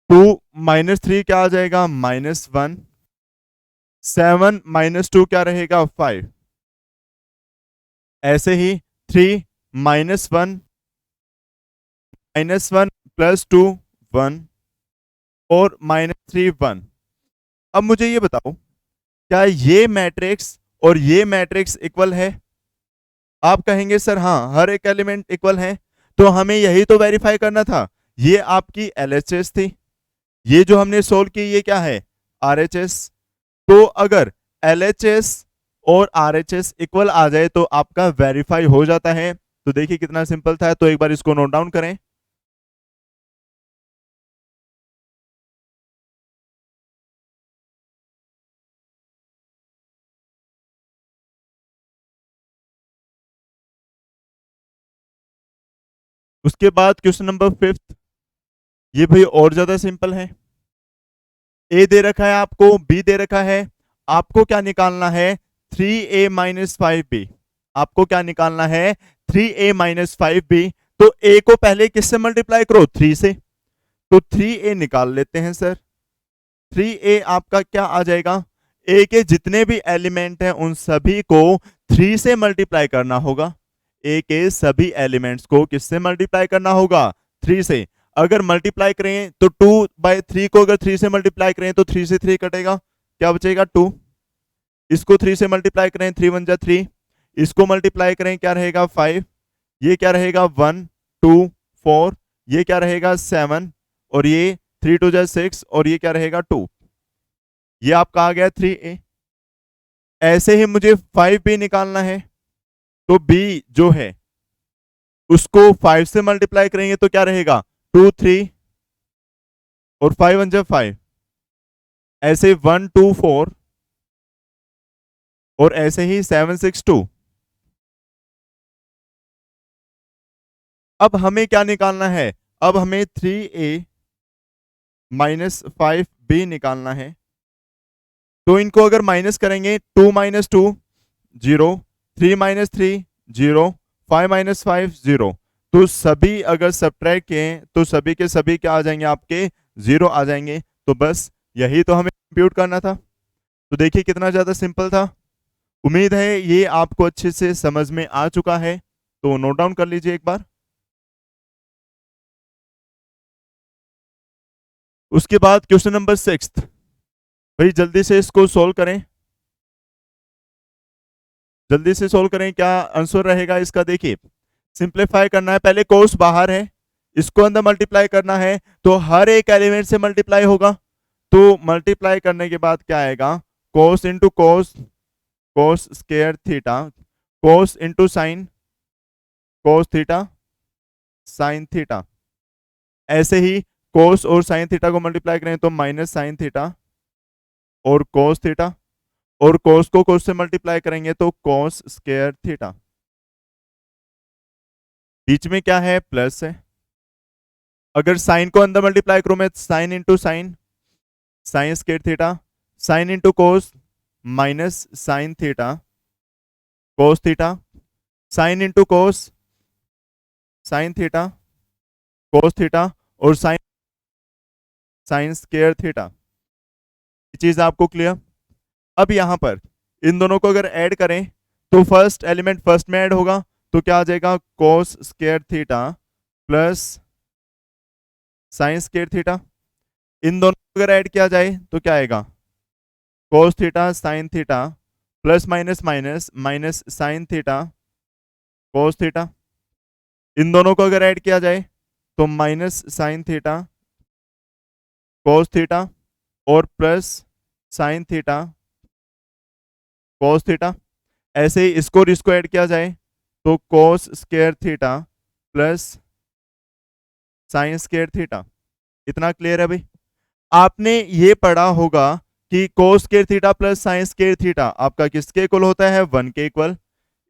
2 माइनस 3 क्या आ जाएगा, माइनस 1। 7 माइनस 2 क्या रहेगा, 5। ऐसे ही 3 माइनस 1 प्लस 2 1 और माइनस 3 1। अब मुझे ये बताओ, क्या ये मैट्रिक्स और ये मैट्रिक्स इक्वल है? आप कहेंगे सर हाँ, हर एक एलिमेंट इक्वल है। तो हमें यही तो वेरीफाई करना था। ये आपकी एलएचएस थी, ये जो हमने सोल्व की ये क्या है, आरएचएस। तो अगर एलएचएस और आरएचएस इक्वल आ जाए तो आपका वेरीफाई हो जाता है। तो देखिए कितना सिंपल था। तो एक बार इसको नोट डाउन करें। उसके बाद क्वेश्चन नंबर 5, ये भाई और ज्यादा सिंपल है। ए दे रखा है आपको, बी दे रखा है, आपको क्या निकालना है, 3a माइनस 5b। आपको क्या निकालना है, 3a माइनस 5b। तो a को पहले किससे मल्टीप्लाई करो, 3 से। तो 3a निकाल लेते हैं सर। 3a आपका क्या आ जाएगा, a के जितने भी एलिमेंट हैं उन सभी को 3 से मल्टीप्लाई करना होगा। a के सभी एलिमेंट्स को किससे मल्टीप्लाई करना होगा, 3 से। अगर मल्टीप्लाई करें तो 2/3 को अगर 3 से मल्टीप्लाई करें तो 3 से 3 कटेगा, क्या बचेगा, 2। इसको 3 से मल्टीप्लाई करें, 3 1 जा 3। इसको मल्टीप्लाई करें, क्या रहेगा, 5। ये क्या रहेगा, 1 2 4। ये क्या रहेगा, 7। और ये 3 2 जा 6। और ये क्या रहेगा, 2। ये आपका आ गया 3a। ऐसे ही मुझे 5b निकालना है। तो b जो है उसको 5 से मल्टीप्लाई करेंगे तो क्या रहेगा, 2 3 और 5 1 जा 5। ऐसे 1 2 4 और ऐसे ही 7 6 2। अब हमें क्या निकालना है, अब हमें 3a माइनस 5b निकालना है। तो इनको अगर माइनस करेंगे, 2 माइनस 2 0, 3 माइनस 3 0, 5 माइनस 5 0। तो सभी अगर सब्ट्रैक्ट किए तो सभी के सभी क्या आ जाएंगे, आपके 0 आ जाएंगे। तो बस यही तो हमें कंप्यूट करना था। तो देखिए कितना ज्यादा सिंपल था। उम्मीद है ये आपको अच्छे से समझ में आ चुका है। तो नोट डाउन कर लीजिए एक बार। उसके बाद क्वेश्चन नंबर 6, भाई जल्दी से इसको सोल्व करें, जल्दी से सोल्व करें। क्या आंसर रहेगा इसका, देखिए सिंप्लीफाई करना है। पहले कोस बाहर है, इसको अंदर मल्टीप्लाई करना है। तो हर एक एलिमेंट से मल्टीप्लाई होगा। तो मल्टीप्लाई करने के बाद क्या आएगा, cos into cos, cos square theta, cos into sine, cos theta, sine theta. ऐसे ही कोस और साइन थीटा को मल्टीप्लाई करें तो माइनस साइन थीटा और कोस थीटा, और कोस को कोस से मल्टीप्लाई करेंगे तो कोस स्क्वायर थीटा। बीच में क्या है, प्लस है। अगर साइन को अंदर मल्टीप्लाई करूं मैं, sine into sine, sign square theta, sine into cos, minus sine theta, cos theta, sine into cos, sign theta, cos theta, और साइन साइन स्क्वायर थीटा। ये चीज आपको क्लियर। अब यहां पर इन दोनों को अगर ऐड करें तो फर्स्ट एलिमेंट फर्स्ट में ऐड होगा, तो क्या आ जाएगा cos square theta plus sine square theta. इन दोनों को अगर ऐड किया जाए तो क्या आएगा cos theta sine theta plus minus minus minus sine theta cos theta. इन दोनों को अगर ऐड किया जाए तो minus sine theta cos theta और plus sine theta cos theta. ऐसे ही इसको और इसको ऐड किया जाए तो कोस square theta plus sine square theta. इतना क्लियर है भाई। आपने ये पढ़ा होगा कि कोस square theta plus sine square theta आपका किसके इक्वल होता है 1 के इक्वल।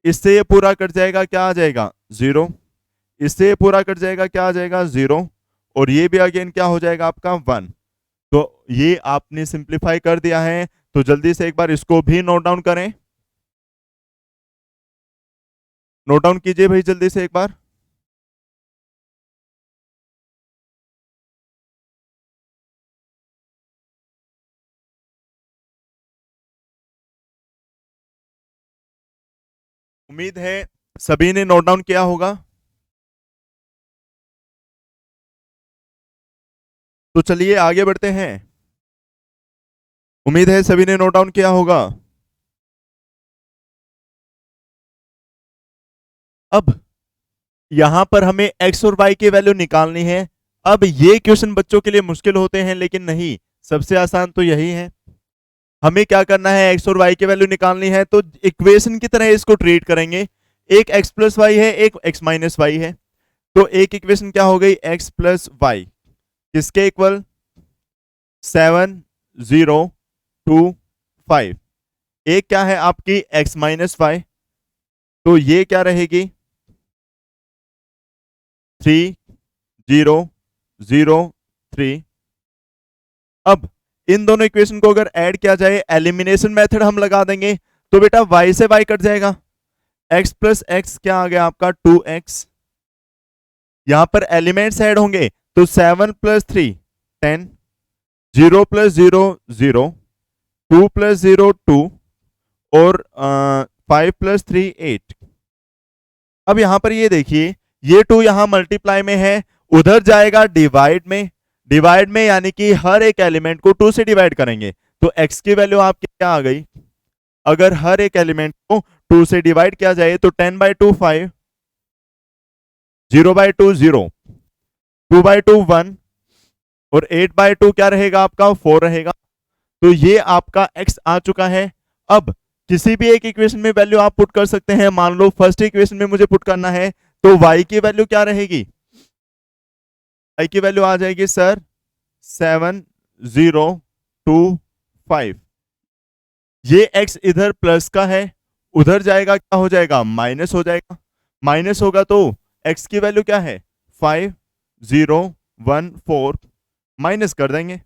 इससे ये पूरा कट जाएगा, क्या आ जाएगा 0। इससे ये पूरा कट जाएगा, क्या आ जाएगा 0। और ये भी अगेन क्या हो जाएगा आपका 1। तो ये आपने सिंप्लीफाई कर दिया है। तो जल्दी से एक बार इसको भी नोट डाउन करें। नोट डाउन कीजिए भाई जल्दी से एक बार। उम्मीद है सभी ने नोट डाउन किया होगा। तो चलिए आगे बढ़ते हैं। उम्मीद है सभी ने नोट डाउन किया होगा। अब यहां पर हमें x और y की वैल्यू निकालनी है। अब ये क्वेश्चन बच्चों के लिए मुश्किल होते हैं, लेकिन नहीं, सबसे आसान तो यही है। हमें क्या करना है, x और y की वैल्यू निकालनी है, तो इक्वेशन की तरह इसको ट्रीट करेंगे। एक x प्लस वाई है, एक x माइनस वाई है। तो एक इक्वेशन क्या हो गई x प्लस वाई किसके इक्वल 7 0 2 5। एक क्या है आपकी x माइनस वाई, तो ये क्या रहेगी 3 0 0 3। अब इन दोनों इक्वेशन को अगर ऐड किया जाए, एलिमिनेशन मेथड हम लगा देंगे, तो बेटा y से y कट जाएगा। x प्लस एक्स क्या आ गया आपका 2x। यहां पर एलिमेंट्स ऐड होंगे तो 7 प्लस 3 10, 0 प्लस 0 0, 2 प्लस 0 2 और 5 प्लस 3 8। अब यहां पर ये देखिए, ये 2 यहां मल्टीप्लाई में है, उधर जाएगा डिवाइड में। डिवाइड में यानी कि हर एक एलिमेंट को 2 से डिवाइड करेंगे, तो x की वैल्यू आपकी क्या आ गई। अगर हर एक एलिमेंट को 2 से डिवाइड किया जाए तो 10 बाई 2 5, 0 बाई 2 0, 2 बाई 2 1 और 8 बाई 2 क्या रहेगा आपका 4 रहेगा। तो ये आपका x आ चुका है। अब किसी भी एक इक्वेशन में वैल्यू आप पुट कर सकते हैं। मान लो फर्स्ट इक्वेशन में मुझे पुट करना है, तो y की वैल्यू क्या रहेगी, y की वैल्यू आ जाएगी सर 7 0 2 5। ये x इधर प्लस का है, उधर जाएगा क्या हो जाएगा माइनस हो जाएगा। माइनस होगा तो x की वैल्यू क्या है 5 0 1 4, माइनस कर देंगे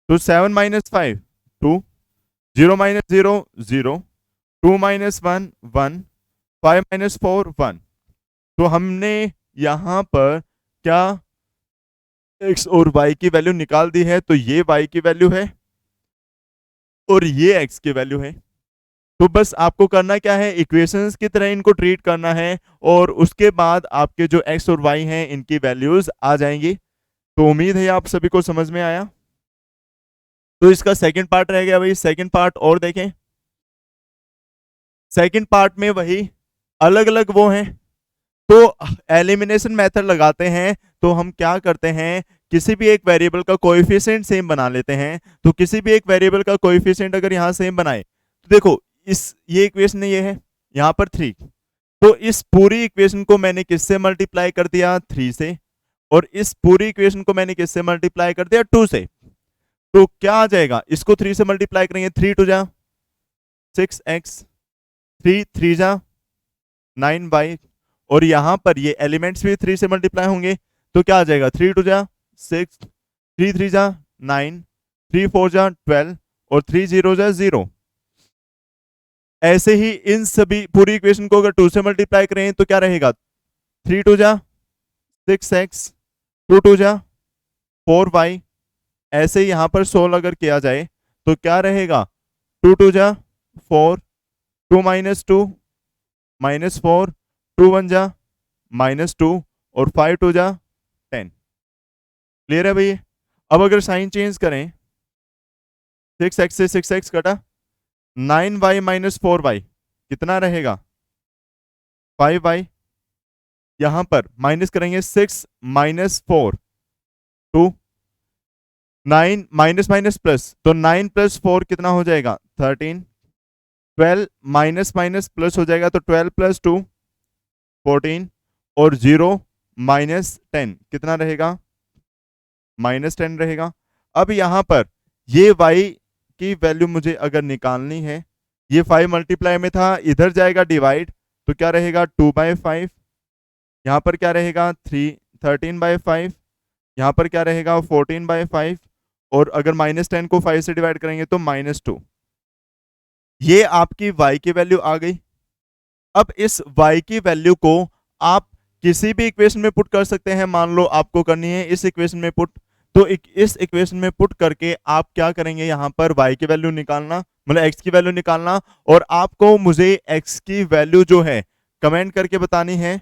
तो 7 माइनस 5 2, 0 माइनस 0 0, 2 माइनस 1 1, 5 माइनस 4 1। तो हमने यहां पर क्या x और y की वैल्यू निकाल दी है। तो ये y की वैल्यू है और ये x की वैल्यू है। तो बस आपको करना क्या है, इक्वेशंस की तरह इनको ट्रीट करना है और उसके बाद आपके जो x और y हैं इनकी वैल्यूज आ जाएंगी। तो उम्मीद है आप सभी को समझ में आया। तो इसका सेकंड पार्ट रह गया भाई, सेकंड पार्ट और देखें। सेकंड पार्ट में वही अलग अलग वो हैं। तो एलिमिनेशन मेथड लगाते हैं, तो हम क्या करते हैं, किसी भी एक वेरिएबल का कोएफिशिएंट सेम बना लेते हैं। तो किसी भी एक वेरिएबल का कोएफिशिएंट अगर यहां सेम बनाए, तो देखो ये इक्वेशन ये है, यहां पर 3, तो इस पूरी इक्वेशन को मैंने किससे मल्टीप्लाई कर दिया 3 से, और इस पूरी इक्वेशन को मैंने किससे मल्टीप्लाई कर दिया 2 से। तो क्या आ जाएगा, इसको 3 से मल्टीप्लाई करेंगे, 3 2 जा 6x, 3 3 जा 9y, और यहां पर ये एलिमेंट्स भी 3 से मल्टीप्लाई होंगे, तो क्या आ जाएगा 3 2 जा 6, 3 3 जा 9, 3 4 जा 12 और 3 0 जा 0। ऐसे ही इन सभी पूरी इक्वेशन को अगर 2 से मल्टीप्लाई करें तो क्या रहेगा, 3 2 जा 6x, 2 2 जा 4y, ऐसे ही यहां पर सोल्व अगर किया जाए तो क्या रहेगा, 2 2 जा 4, 2 माइनस 2 माइनस 4, 2 1 जा माइनस 2 और 5 2 जा 10। क्लियर है भैया? अब अगर साइन चेंज करें, 6x से 6x कटा, 9y माइनस 4y कितना रहेगा, 5y। यहां पर माइनस करेंगे, 6 माइनस 4 2, 9 माइनस माइनस प्लस, तो 9 प्लस 4 कितना हो जाएगा, 13, 12 माइनस माइनस प्लस हो जाएगा, तो 12 प्लस 2 14 और 0 माइनस 10 कितना रहेगा, माइनस 10 रहेगा। अब यहां पर ये y की वैल्यू मुझे अगर निकालनी है, ये 5 मल्टीप्लाई में था, इधर जाएगा डिवाइड, तो क्या रहेगा 2/5, यहां पर क्या रहेगा 13/5, यहां पर क्या रहेगा 14/5, और अगर माइनस 10 को 5 से डिवाइड करेंगे तो -2। ये आपकी y की वैल्यू आ गई। अब इस y की वैल्यू को आप किसी भी इक्वेशन में पुट कर सकते हैं। मान लो आपको करनी है इस इक्वेशन में पुट, तो इस इक्वेशन में पुट करके आप क्या करेंगे, यहां पर y की वैल्यू निकालना, मतलब x की वैल्यू निकालना, और आपको मुझे x की वैल्यू जो है कमेंट करके बतानी है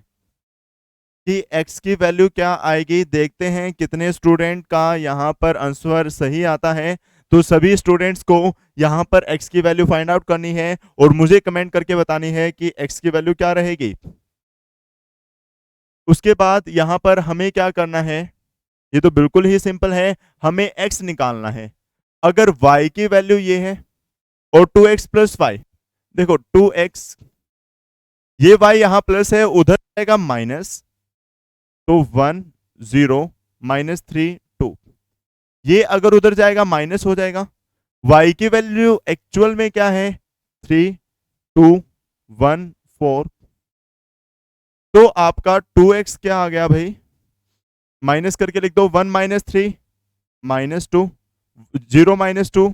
कि x की वैल्यू क्या आएगी। देखते हैं कितने स्टूडेंट का यहां पर आंसर सही आता है। तो सभी स्टूडेंट्स को यहां पर x की वैल्यू फाइंड आउट करनी है और मुझे कमेंट करके बतानी है कि x की वैल्यू क्या रहेगी। उसके बाद यहां पर हमें क्या करना है, ये तो बिल्कुल ही सिंपल है, हमें x निकालना है। अगर y की वैल्यू ये है और 2x प्लस y, देखो 2x, ये y यहां प्लस है, उधर जाएगा माइनस, तो 1 0 -3 2, ये अगर उधर जाएगा माइनस हो जाएगा। y की वैल्यू एक्चुअल में क्या है, 3 2 1 4, तो आपका 2x क्या आ गया भाई, माइनस करके लिख दो, 1 -3 -2, 0 -2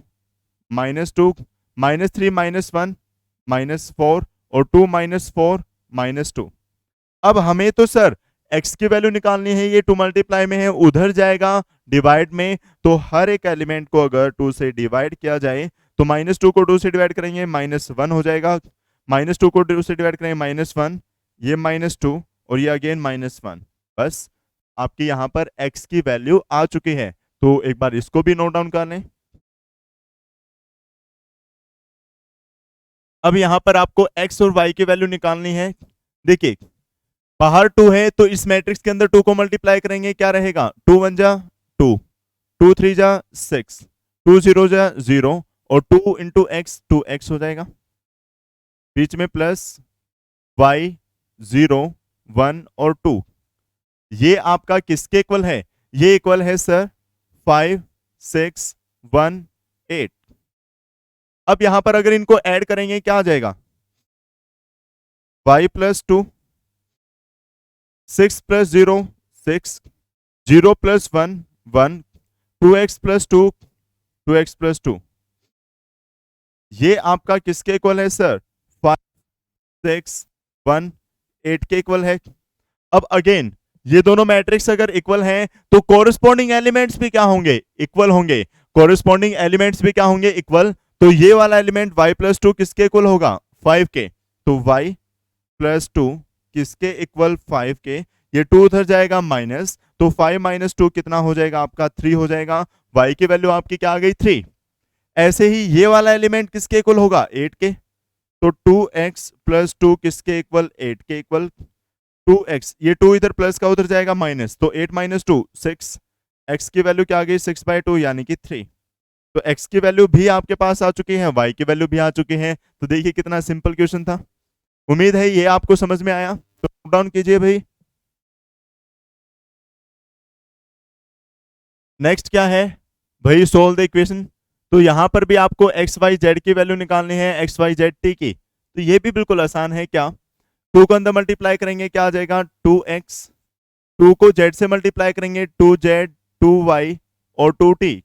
-2, -3 -1 -4 और 2 -4 -2। अब हमें तो सर x की वैल्यू निकालनी है, ये 2 मल्टीप्लाई में है, उधर जाएगा डिवाइड में, तो हर एक एलिमेंट को अगर 2 से डिवाइड किया जाए तो -2 को 2 से डिवाइड करेंगे -1 हो जाएगा, -2 को 2 से डिवाइड करेंगे -1, ये -2 और ये अगेन -1। बस आपकी यहां पर x की वैल्यू आ चुकी है। तो एक बार इसको भी नोट डाउन कर लें। अब यहां पर आपको x और y की वैल्यू निकालनी है। देखिए बाहर 2 है, तो इस मैट्रिक्स के अंदर 2 को मल्टीप्लाई करेंगे, क्या रहेगा, 2 1 जा 2, 2 3 जा 6, 2 0 जा 0 और 2 इंटू एक्स 2x हो जाएगा, बीच में प्लस y 0 1 और 2। ये आपका किसके इक्वल है, ये इक्वल है सर 5 6 1 8। अब यहां पर अगर इनको ऐड करेंगे क्या आ जाएगा, y plus 2, 6 plus 0 6, 0 plus 1 1, 2x plus 2 2x plus 2। ये आपका किसके इक्वल है सर, 5 6 1 8 के इक्वल है। अब अगेन ये दोनों मैट्रिक्स अगर इक्वल हैं तो कोरिस्पॉन्डिंग एलिमेंट्स भी क्या होंगे, इक्वल होंगे। कोरिस्पॉन्डिंग एलिमेंट्स भी क्या होंगे, इक्वल। तो ये वाला एलिमेंट y प्लस 2 किसके इक्वल होगा, 5 के, तो y प्लस 2 किसके इक्वल, 5 के। ये 2 उधर जाएगा माइनस, तो 5 माइनस 2 कितना हो जाएगा आपका, 3 हो जाएगा। y की वैल्यू आपकी क्या आ गई, 3। ऐसे ही ये वाला एलिमेंट किसके इक्वल होगा, 8 के, तो 2x प्लस 2 किसके इक्वल, 8 के इक्वल। 2x, ये 2 इधर प्लस का उधर जाएगा माइनस, तो 8 माइनस 2 6, x की वैल्यू क्या आ गई, 6/2 यानी कि 3। तो x की वैल्यू भी आपके पास आ चुकी है, y की वैल्यू भी आ चुकी है। तो देखिए कितना सिंपल क्वेश्चन था। उम्मीद है ये आपको समझ में आया, तो नोट डाउन कीजिए भाई। नेक्स्ट क्या है भाई, सोल्व द इक्वेशन। तो यहां पर भी आपको एक्स वाई जेड की वैल्यू निकालनी है, एक्स वाई जेड टी की। तो ये भी बिल्कुल आसान है। क्या, 2 को अंदर मल्टीप्लाई करेंगे क्या आ जाएगा, 2x, 2 को z से मल्टीप्लाई करेंगे 2z 2y और 2t,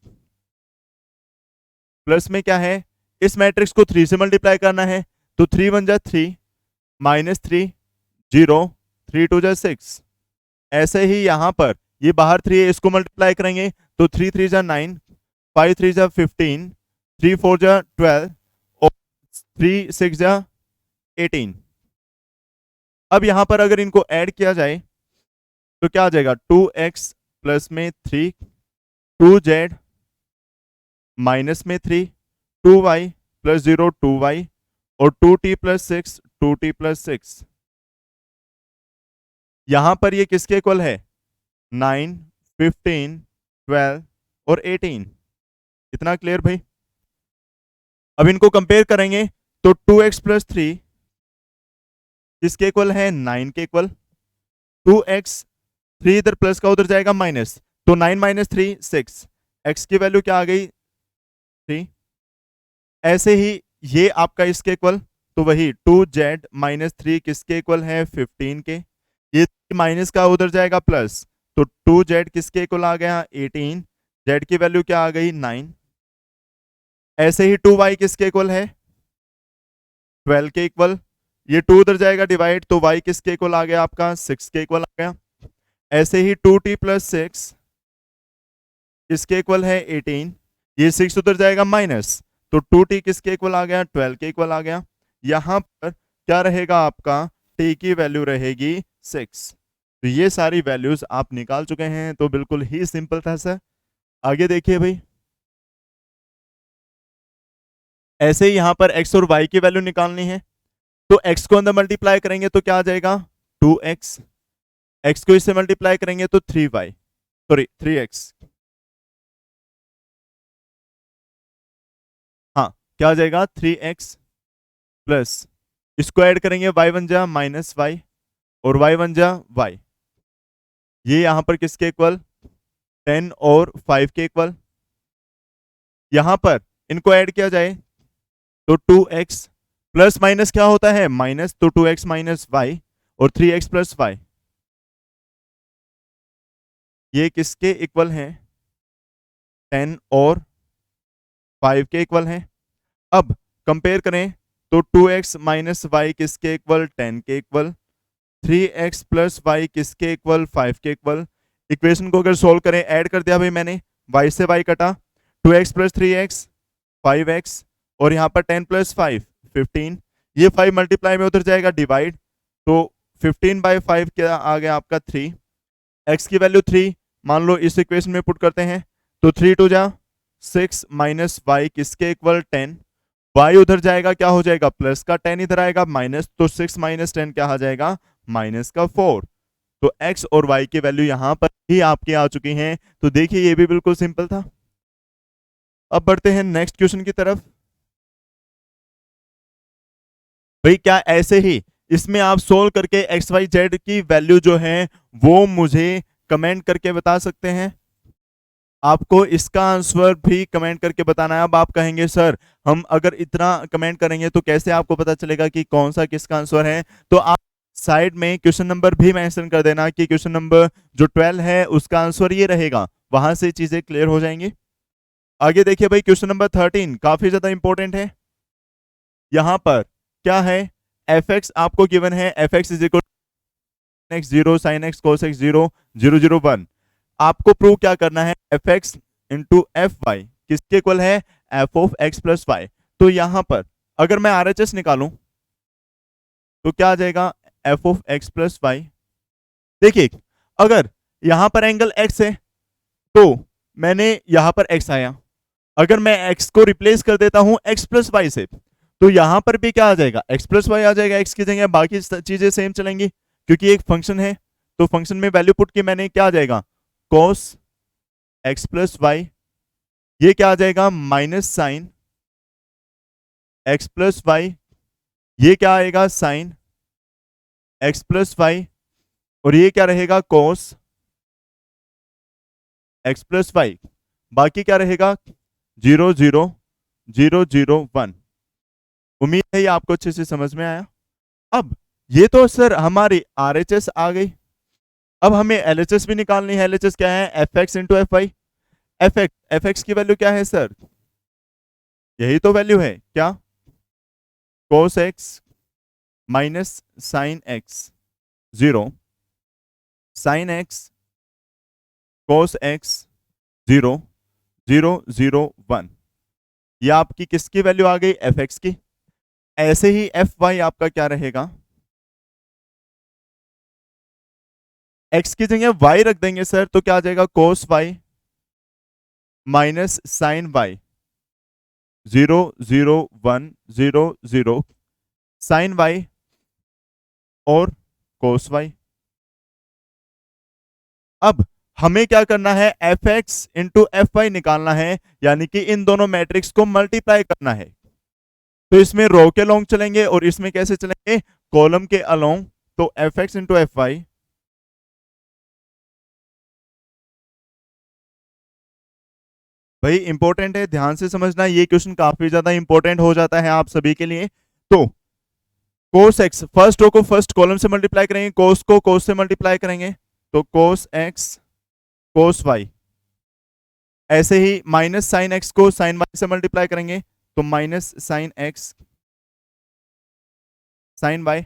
प्लस में क्या है, इस मैट्रिक्स को 3 से मल्टीप्लाई करना है, तो 3 1 जा 3 -3 0 3 2 जा 6। ऐसे ही यहां पर ये बाहर 3 है, इसको मल्टीप्लाई करेंगे तो 3 3 जा 9, 5 3 जा 15, 3 4 जा 12 और 3 6 जा 18। अब यहां पर अगर इनको ऐड किया जाए तो क्या आ जाएगा, 2x प्लस में 3, 2z माइनस में 3, 2y प्लस 0 2y और 2t प्लस 6 2t प्लस 6। यहां पर ये किसके इक्वल है, 9, 15, 12 और 18। इतना क्लियर भाई। अब इनको कंपेयर करेंगे तो 2x प्लस 3 किसके इक्वल है, 9 के इक्वल। 2x 3 इधर प्लस का उधर जाएगा माइनस, तो 9 माइनस 3 6, x की वैल्यू क्या आ गई 3। ऐसे ही ये आपका इसके इक्वल, तो वही 2z माइनस 3 किसके इक्वल है, 15 के। ये माइनस का उधर जाएगा प्लस, तो 2z किसके इक्वल आ गया 18, z की वैल्यू क्या आ गई 9। ऐसे ही 2y किसके इक्वल है, 12 के इक्वल। ये 2 उधर जाएगा डिवाइड, तो y किसके इक्वल आ गया आपका 6 के इक्वल आ गया। ऐसे ही 2t प्लस 6 किसके इक्वल है 18, ये 6 उधर जाएगा माइनस, तो 2t किसके इक्वल आ गया 12 के इक्वल आ गया। यहां पर क्या रहेगा आपका, t की वैल्यू रहेगी 6। तो ये सारी वैल्यूज आप निकाल चुके हैं, तो बिल्कुल ही सिंपल था सर। आगे देखिए भाई, ऐसे ही यहां पर x और y की वैल्यू निकालनी है, तो x को अंदर मल्टीप्लाई करेंगे तो क्या आ जाएगा 2x, x को इससे मल्टीप्लाई करेंगे तो 3y, सॉरी 3x। हाँ, क्या आ जाएगा 3x प्लस, इसको ऐड करेंगे y बन जा माइनस y और y बन जा y। ये यहां पर किसके इक्वल, 10 और 5 के इक्वल। यहां पर इनको ऐड किया जाए तो 2x प्लस माइनस क्या होता है माइनस, तो 2x माइनस वाई और 3x प्लस वाई, ये किसके इक्वल हैं, 10 और 5 के इक्वल हैं। अब कंपेयर करें तो 2x माइनस वाई किसके इक्वल, 10 के इक्वल। 3x प्लस वाई किसके इक्वल, 5 के इक्वल। इक्वेशन को अगर सोल्व करें, ऐड कर दिया भाई मैंने, y से y कटा, 2x प्लस 3x 5x और यहाँ पर 10 प्लस 5 15। ये 5 मल्टीप्लाई में उधर जाएगा डिवाइड, तो 15/5 क्या आ गया आपका 3। x की वैल्यू 3 मान लो इस इक्वेशन में पुट करते हैं, तो 3 2 जा 6 माइनस वाई किसके इक्वल 10। y उधर जाएगा क्या हो जाएगा प्लस का 10 इधर आएगा माइनस, तो 6 माइनस 10 क्या आ जाएगा माइनस का 4। तो x और y की वैल्यू यहां पर ही आपकी आ चुकी हैं। तो देखिए ये भी बिल्कुल सिंपल था। अब बढ़ते हैं नेक्स्ट क्वेश्चन की तरफ। भाई क्या ऐसे ही इसमें आप सोल्व करके एक्स वाई जेड की वैल्यू जो है वो मुझे कमेंट करके बता सकते हैं। आपको इसका आंसर भी कमेंट करके बताना है। अब आप कहेंगे सर हम अगर इतना कमेंट करेंगे तो कैसे आपको पता चलेगा कि कौन सा किसका आंसर है, तो आप साइड में क्वेश्चन नंबर भी मेंशन कर देना कि क्वेश्चन नंबर जो 12 है उसका आंसर ये रहेगा, वहां से चीजें क्लियर हो जाएंगी। आगे देखिए भाई, क्वेश्चन नंबर 13 काफी ज्यादा इंपॉर्टेंट है। यहां पर क्या है, एफ एक्स आपको गिवन है, F X is equal X zero sine x cos X 0 0 0 1। आपको प्रूव क्या करना है, F x into F Y किसके इक्वल है, F of x plus Y. तो यहां पर अगर मैं आर एच एस निकालूं तो क्या आ जाएगा, F of x plus Y. देखिए अगर यहां पर एंगल एक्स है तो मैंने यहां पर एक्स आया, अगर मैं x को रिप्लेस कर देता हूं x प्लस वाई से, तो यहां पर भी क्या आ जाएगा x प्लस वाई आ जाएगा x की जगह, बाकी चीजें सेम चलेंगी क्योंकि एक फंक्शन है। तो फंक्शन में वैल्यू पुट की मैंने, क्या आ जाएगा cos x प्लस वाई, ये क्या आ जाएगा minus sine x plus Y, ये क्या आएगा साइन x प्लस वाई और ये क्या रहेगा cos x प्लस वाई। बाकी क्या रहेगा 0 0 0 0 1। उम्मीद है ये आपको अच्छे से समझ में आया। अब ये तो सर हमारी आरएचएस आ गई, अब हमें एलएचएस भी निकालनी है। एलएचएस क्या है, F x into F Y. F X की वैल्यू क्या है सर, यही तो वैल्यू है क्या, cos X minus sine X 0 sine X cos x 0 0 0 1, ये आपकी किसकी वैल्यू आ गई? एफ एक्स की। ऐसे ही एफ वाई आपका क्या रहेगा? एक्स की जगह वाई रख देंगे सर, तो क्या आ जाएगा? Cos y minus sine y 0 0 1 0 0 sine Y और कोस वाई। अब हमें क्या करना है? F x into F y निकालना है, यानी कि इन दोनों मैट्रिक्स को मल्टीप्लाई करना है। तो इसमें रो के अलोंग चलेंगे और इसमें कैसे चलेंगे? कॉलम के अलोंग। तो F x into F Y, भाई इंपॉर्टेंट है, ध्यान से समझना, ये क्वेश्चन काफी ज्यादा इंपॉर्टेंट हो जाता है आप सभी के लिए। तो कोस एक्स, फर्स्ट रो को फर्स्ट कॉलम से मल्टीप्लाई करेंगे, कोस को कोस से मल्टीप्लाई करेंगे, तो कोस एक्स कोस वाई। ऐसे ही माइनस साइन एक्स को साइन वाई से मल्टीप्लाई करेंगे, तो minus sine x sine Y.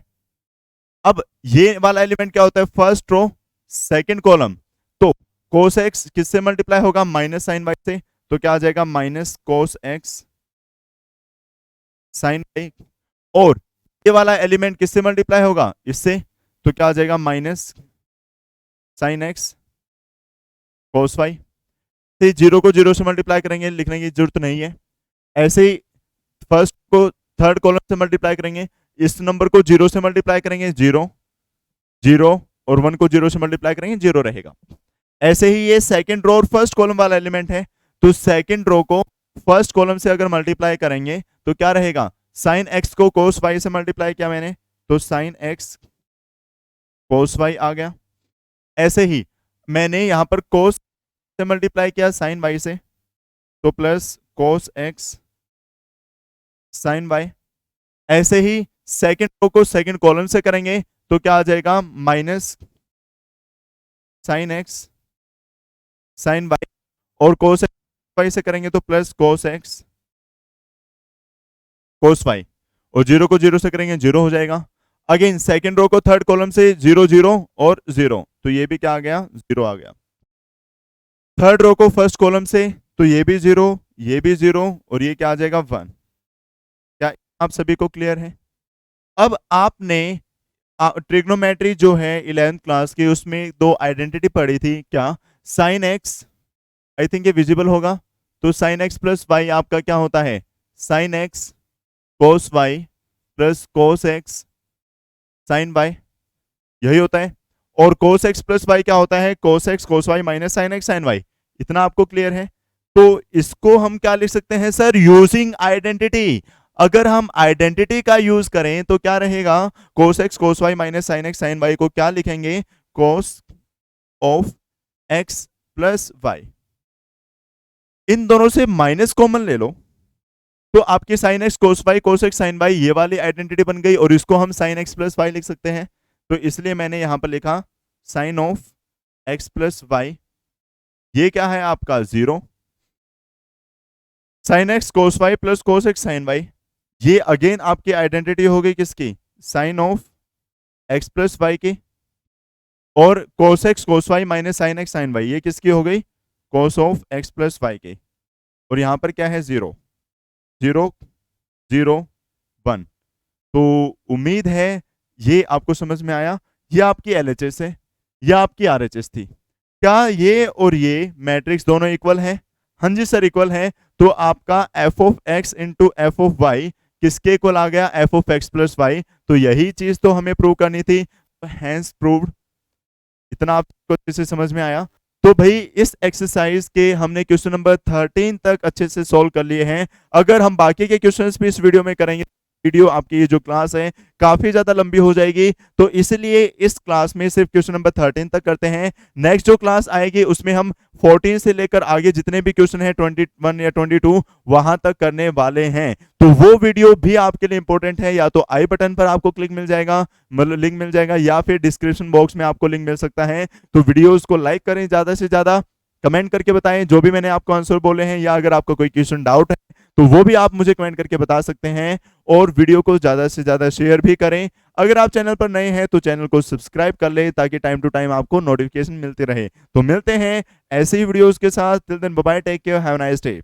अब ये वाला एलिमेंट क्या होता है? First row second column. तो कोस एक्स किससे मल्टीप्लाई होगा? माइनस साइन वाई से, तो क्या आ जाएगा? Minus cos x sine Y. और ये वाला एलिमेंट किससे मल्टीप्लाई होगा? इससे, तो क्या आ जाएगा? Minus sine x cos Y. तो जीरो को जीरो से मल्टीप्लाई करेंगे, लिखने की जरूरत नहीं है। ऐसे ही फर्स्ट को थर्ड कॉलम से मल्टीप्लाई करेंगे, इस नंबर को जीरो से मल्टीप्लाई करेंगे, जीरो जीरो, और वन को जीरो से मल्टीप्लाई करेंगे, जीरो रहेगा। ऐसे ही ये सेकंड रो और फर्स्ट कॉलम वाला एलिमेंट है, तो सेकंड रो को फर्स्ट कॉलम से अगर मल्टीप्लाई करेंगे तो क्या रहेगा? साइन एक्स को कोस वाई से मल्टीप्लाई किया मैंने, तो साइन एक्स कोस वाई आ गया। ऐसे ही मैंने यहां पर कोस से मल्टीप्लाई किया साइन वाई से, तो plus cos x sine Y. ऐसे ही सेकंड रो को सेकंड कॉलम से करेंगे, तो क्या आ जाएगा? Minus sine x sine Y, और कोस वाई से करेंगे तो plus cos x cos y, और जीरो को जीरो से करेंगे, जीरो हो जाएगा। अगेन सेकंड रो को थर्ड कॉलम से जीरो जीरो और जीरो, तो ये भी क्या आ गया? जीरो आ गया। थर्ड रो को फर्स्ट कॉलम से, तो ये भी जीरो, ये भी जीरो, और ये क्या आ जाएगा? वन। क्या आप सभी को क्लियर है? अब आपने ट्रिग्नोमेट्री जो है 11th क्लास की, उसमें दो आइडेंटिटी पढ़ी थी, क्या? साइन एक्स, आई थिंक ये विजिबल होगा, तो साइन एक्स प्लस वाई आपका क्या होता है? Sine x cos y plus cos x sine y, यही होता है। और कोस एक्स प्लस वाई क्या होता है? Cos x cos y minus sine x sine y. इतना आपको क्लियर है? तो इसको हम क्या लिख सकते हैं सर? Using identity. अगर हम आइडेंटिटी का यूज करें तो क्या रहेगा? Cos x cos y minus sine x sine y को क्या लिखेंगे? Cos of x plus y. इन दोनों से माइनस कॉमन ले लो, तो आपकी sine x cos x sine y ये वाली आइडेंटिटी बन गई, और इसको हम साइन एक्स प्लस वाई लिख सकते हैं। तो इसलिए मैंने यहां पर लिखा sine of x plus Y, ये क्या है आपका? Zero. Sine x cos y plus cos x sine y, ये अगेन आपकी आइडेंटिटी हो गई किसकी? Sine of x plus y की। और cos x cos y minus sine x sine y, ये किसकी हो गई? Cos of x plus y की। और यहां पर क्या है? Zero zero zero one. तो उम्मीद है ये आपको समझ में आया। ये आपकी एलएचएस है, ये आपकी आरएचएस थी। क्या ये और ये मैट्रिक्स दोनों इक्वल है? हाँ जी सर, इक्वल है। तो आपका f of x into f of y किसके इक्वल आ गया? F of x plus Y. तो यही चीज तो हमें प्रूव करनी थी, हैंस प्रूव्ड। इतना आपको अच्छे से समझ में आया? तो भाई इस एक्सरसाइज के हमने क्वेश्चन नंबर 13 तक अच्छे से सॉल्व कर लिए हैं। अगर हम बाकी के क्वेश्चंस भी इस वीडियो में करेंगे, वीडियो आपकी ये जो क्लास है काफी ज्यादा लंबी हो जाएगी, तो इसलिए इस क्लास में सिर्फ क्वेश्चन नंबर 13 तक करते हैं। नेक्स्ट जो क्लास आएगी उसमें हम 14 से लेकर आगे जितने भी क्वेश्चन हैं 21 या 22 वहां तक करने वाले हैं। तो वो वीडियो भी आपके लिए इंपॉर्टेंट है, या तो आई बटन पर आपको क्लिक मिल जाएगा, मतलब लिंक मिल जाएगा, या फिर डिस्क्रिप्शन बॉक्स में आपको लिंक मिल सकता है। तो वीडियोस को लाइक करें, ज्यादा से ज्यादा कमेंट करके बताएं जो भी मैंने आपको आंसर बोले हैं, या अगर आपको कोई क्वेश्चन डाउट है तो वो भी आप मुझे कमेंट करके बता सकते हैं, और वीडियो को ज़्यादा से ज़्यादा शेयर भी करें। अगर आप चैनल पर नए हैं तो चैनल को सब्सक्राइब कर लें ताकि टाइम टू टाइम आपको नोटिफिकेशन मिलते रहे। तो मिलते हैं ऐसे ही वीडियोस के साथ। Till then bye bye, take care, have a nice day.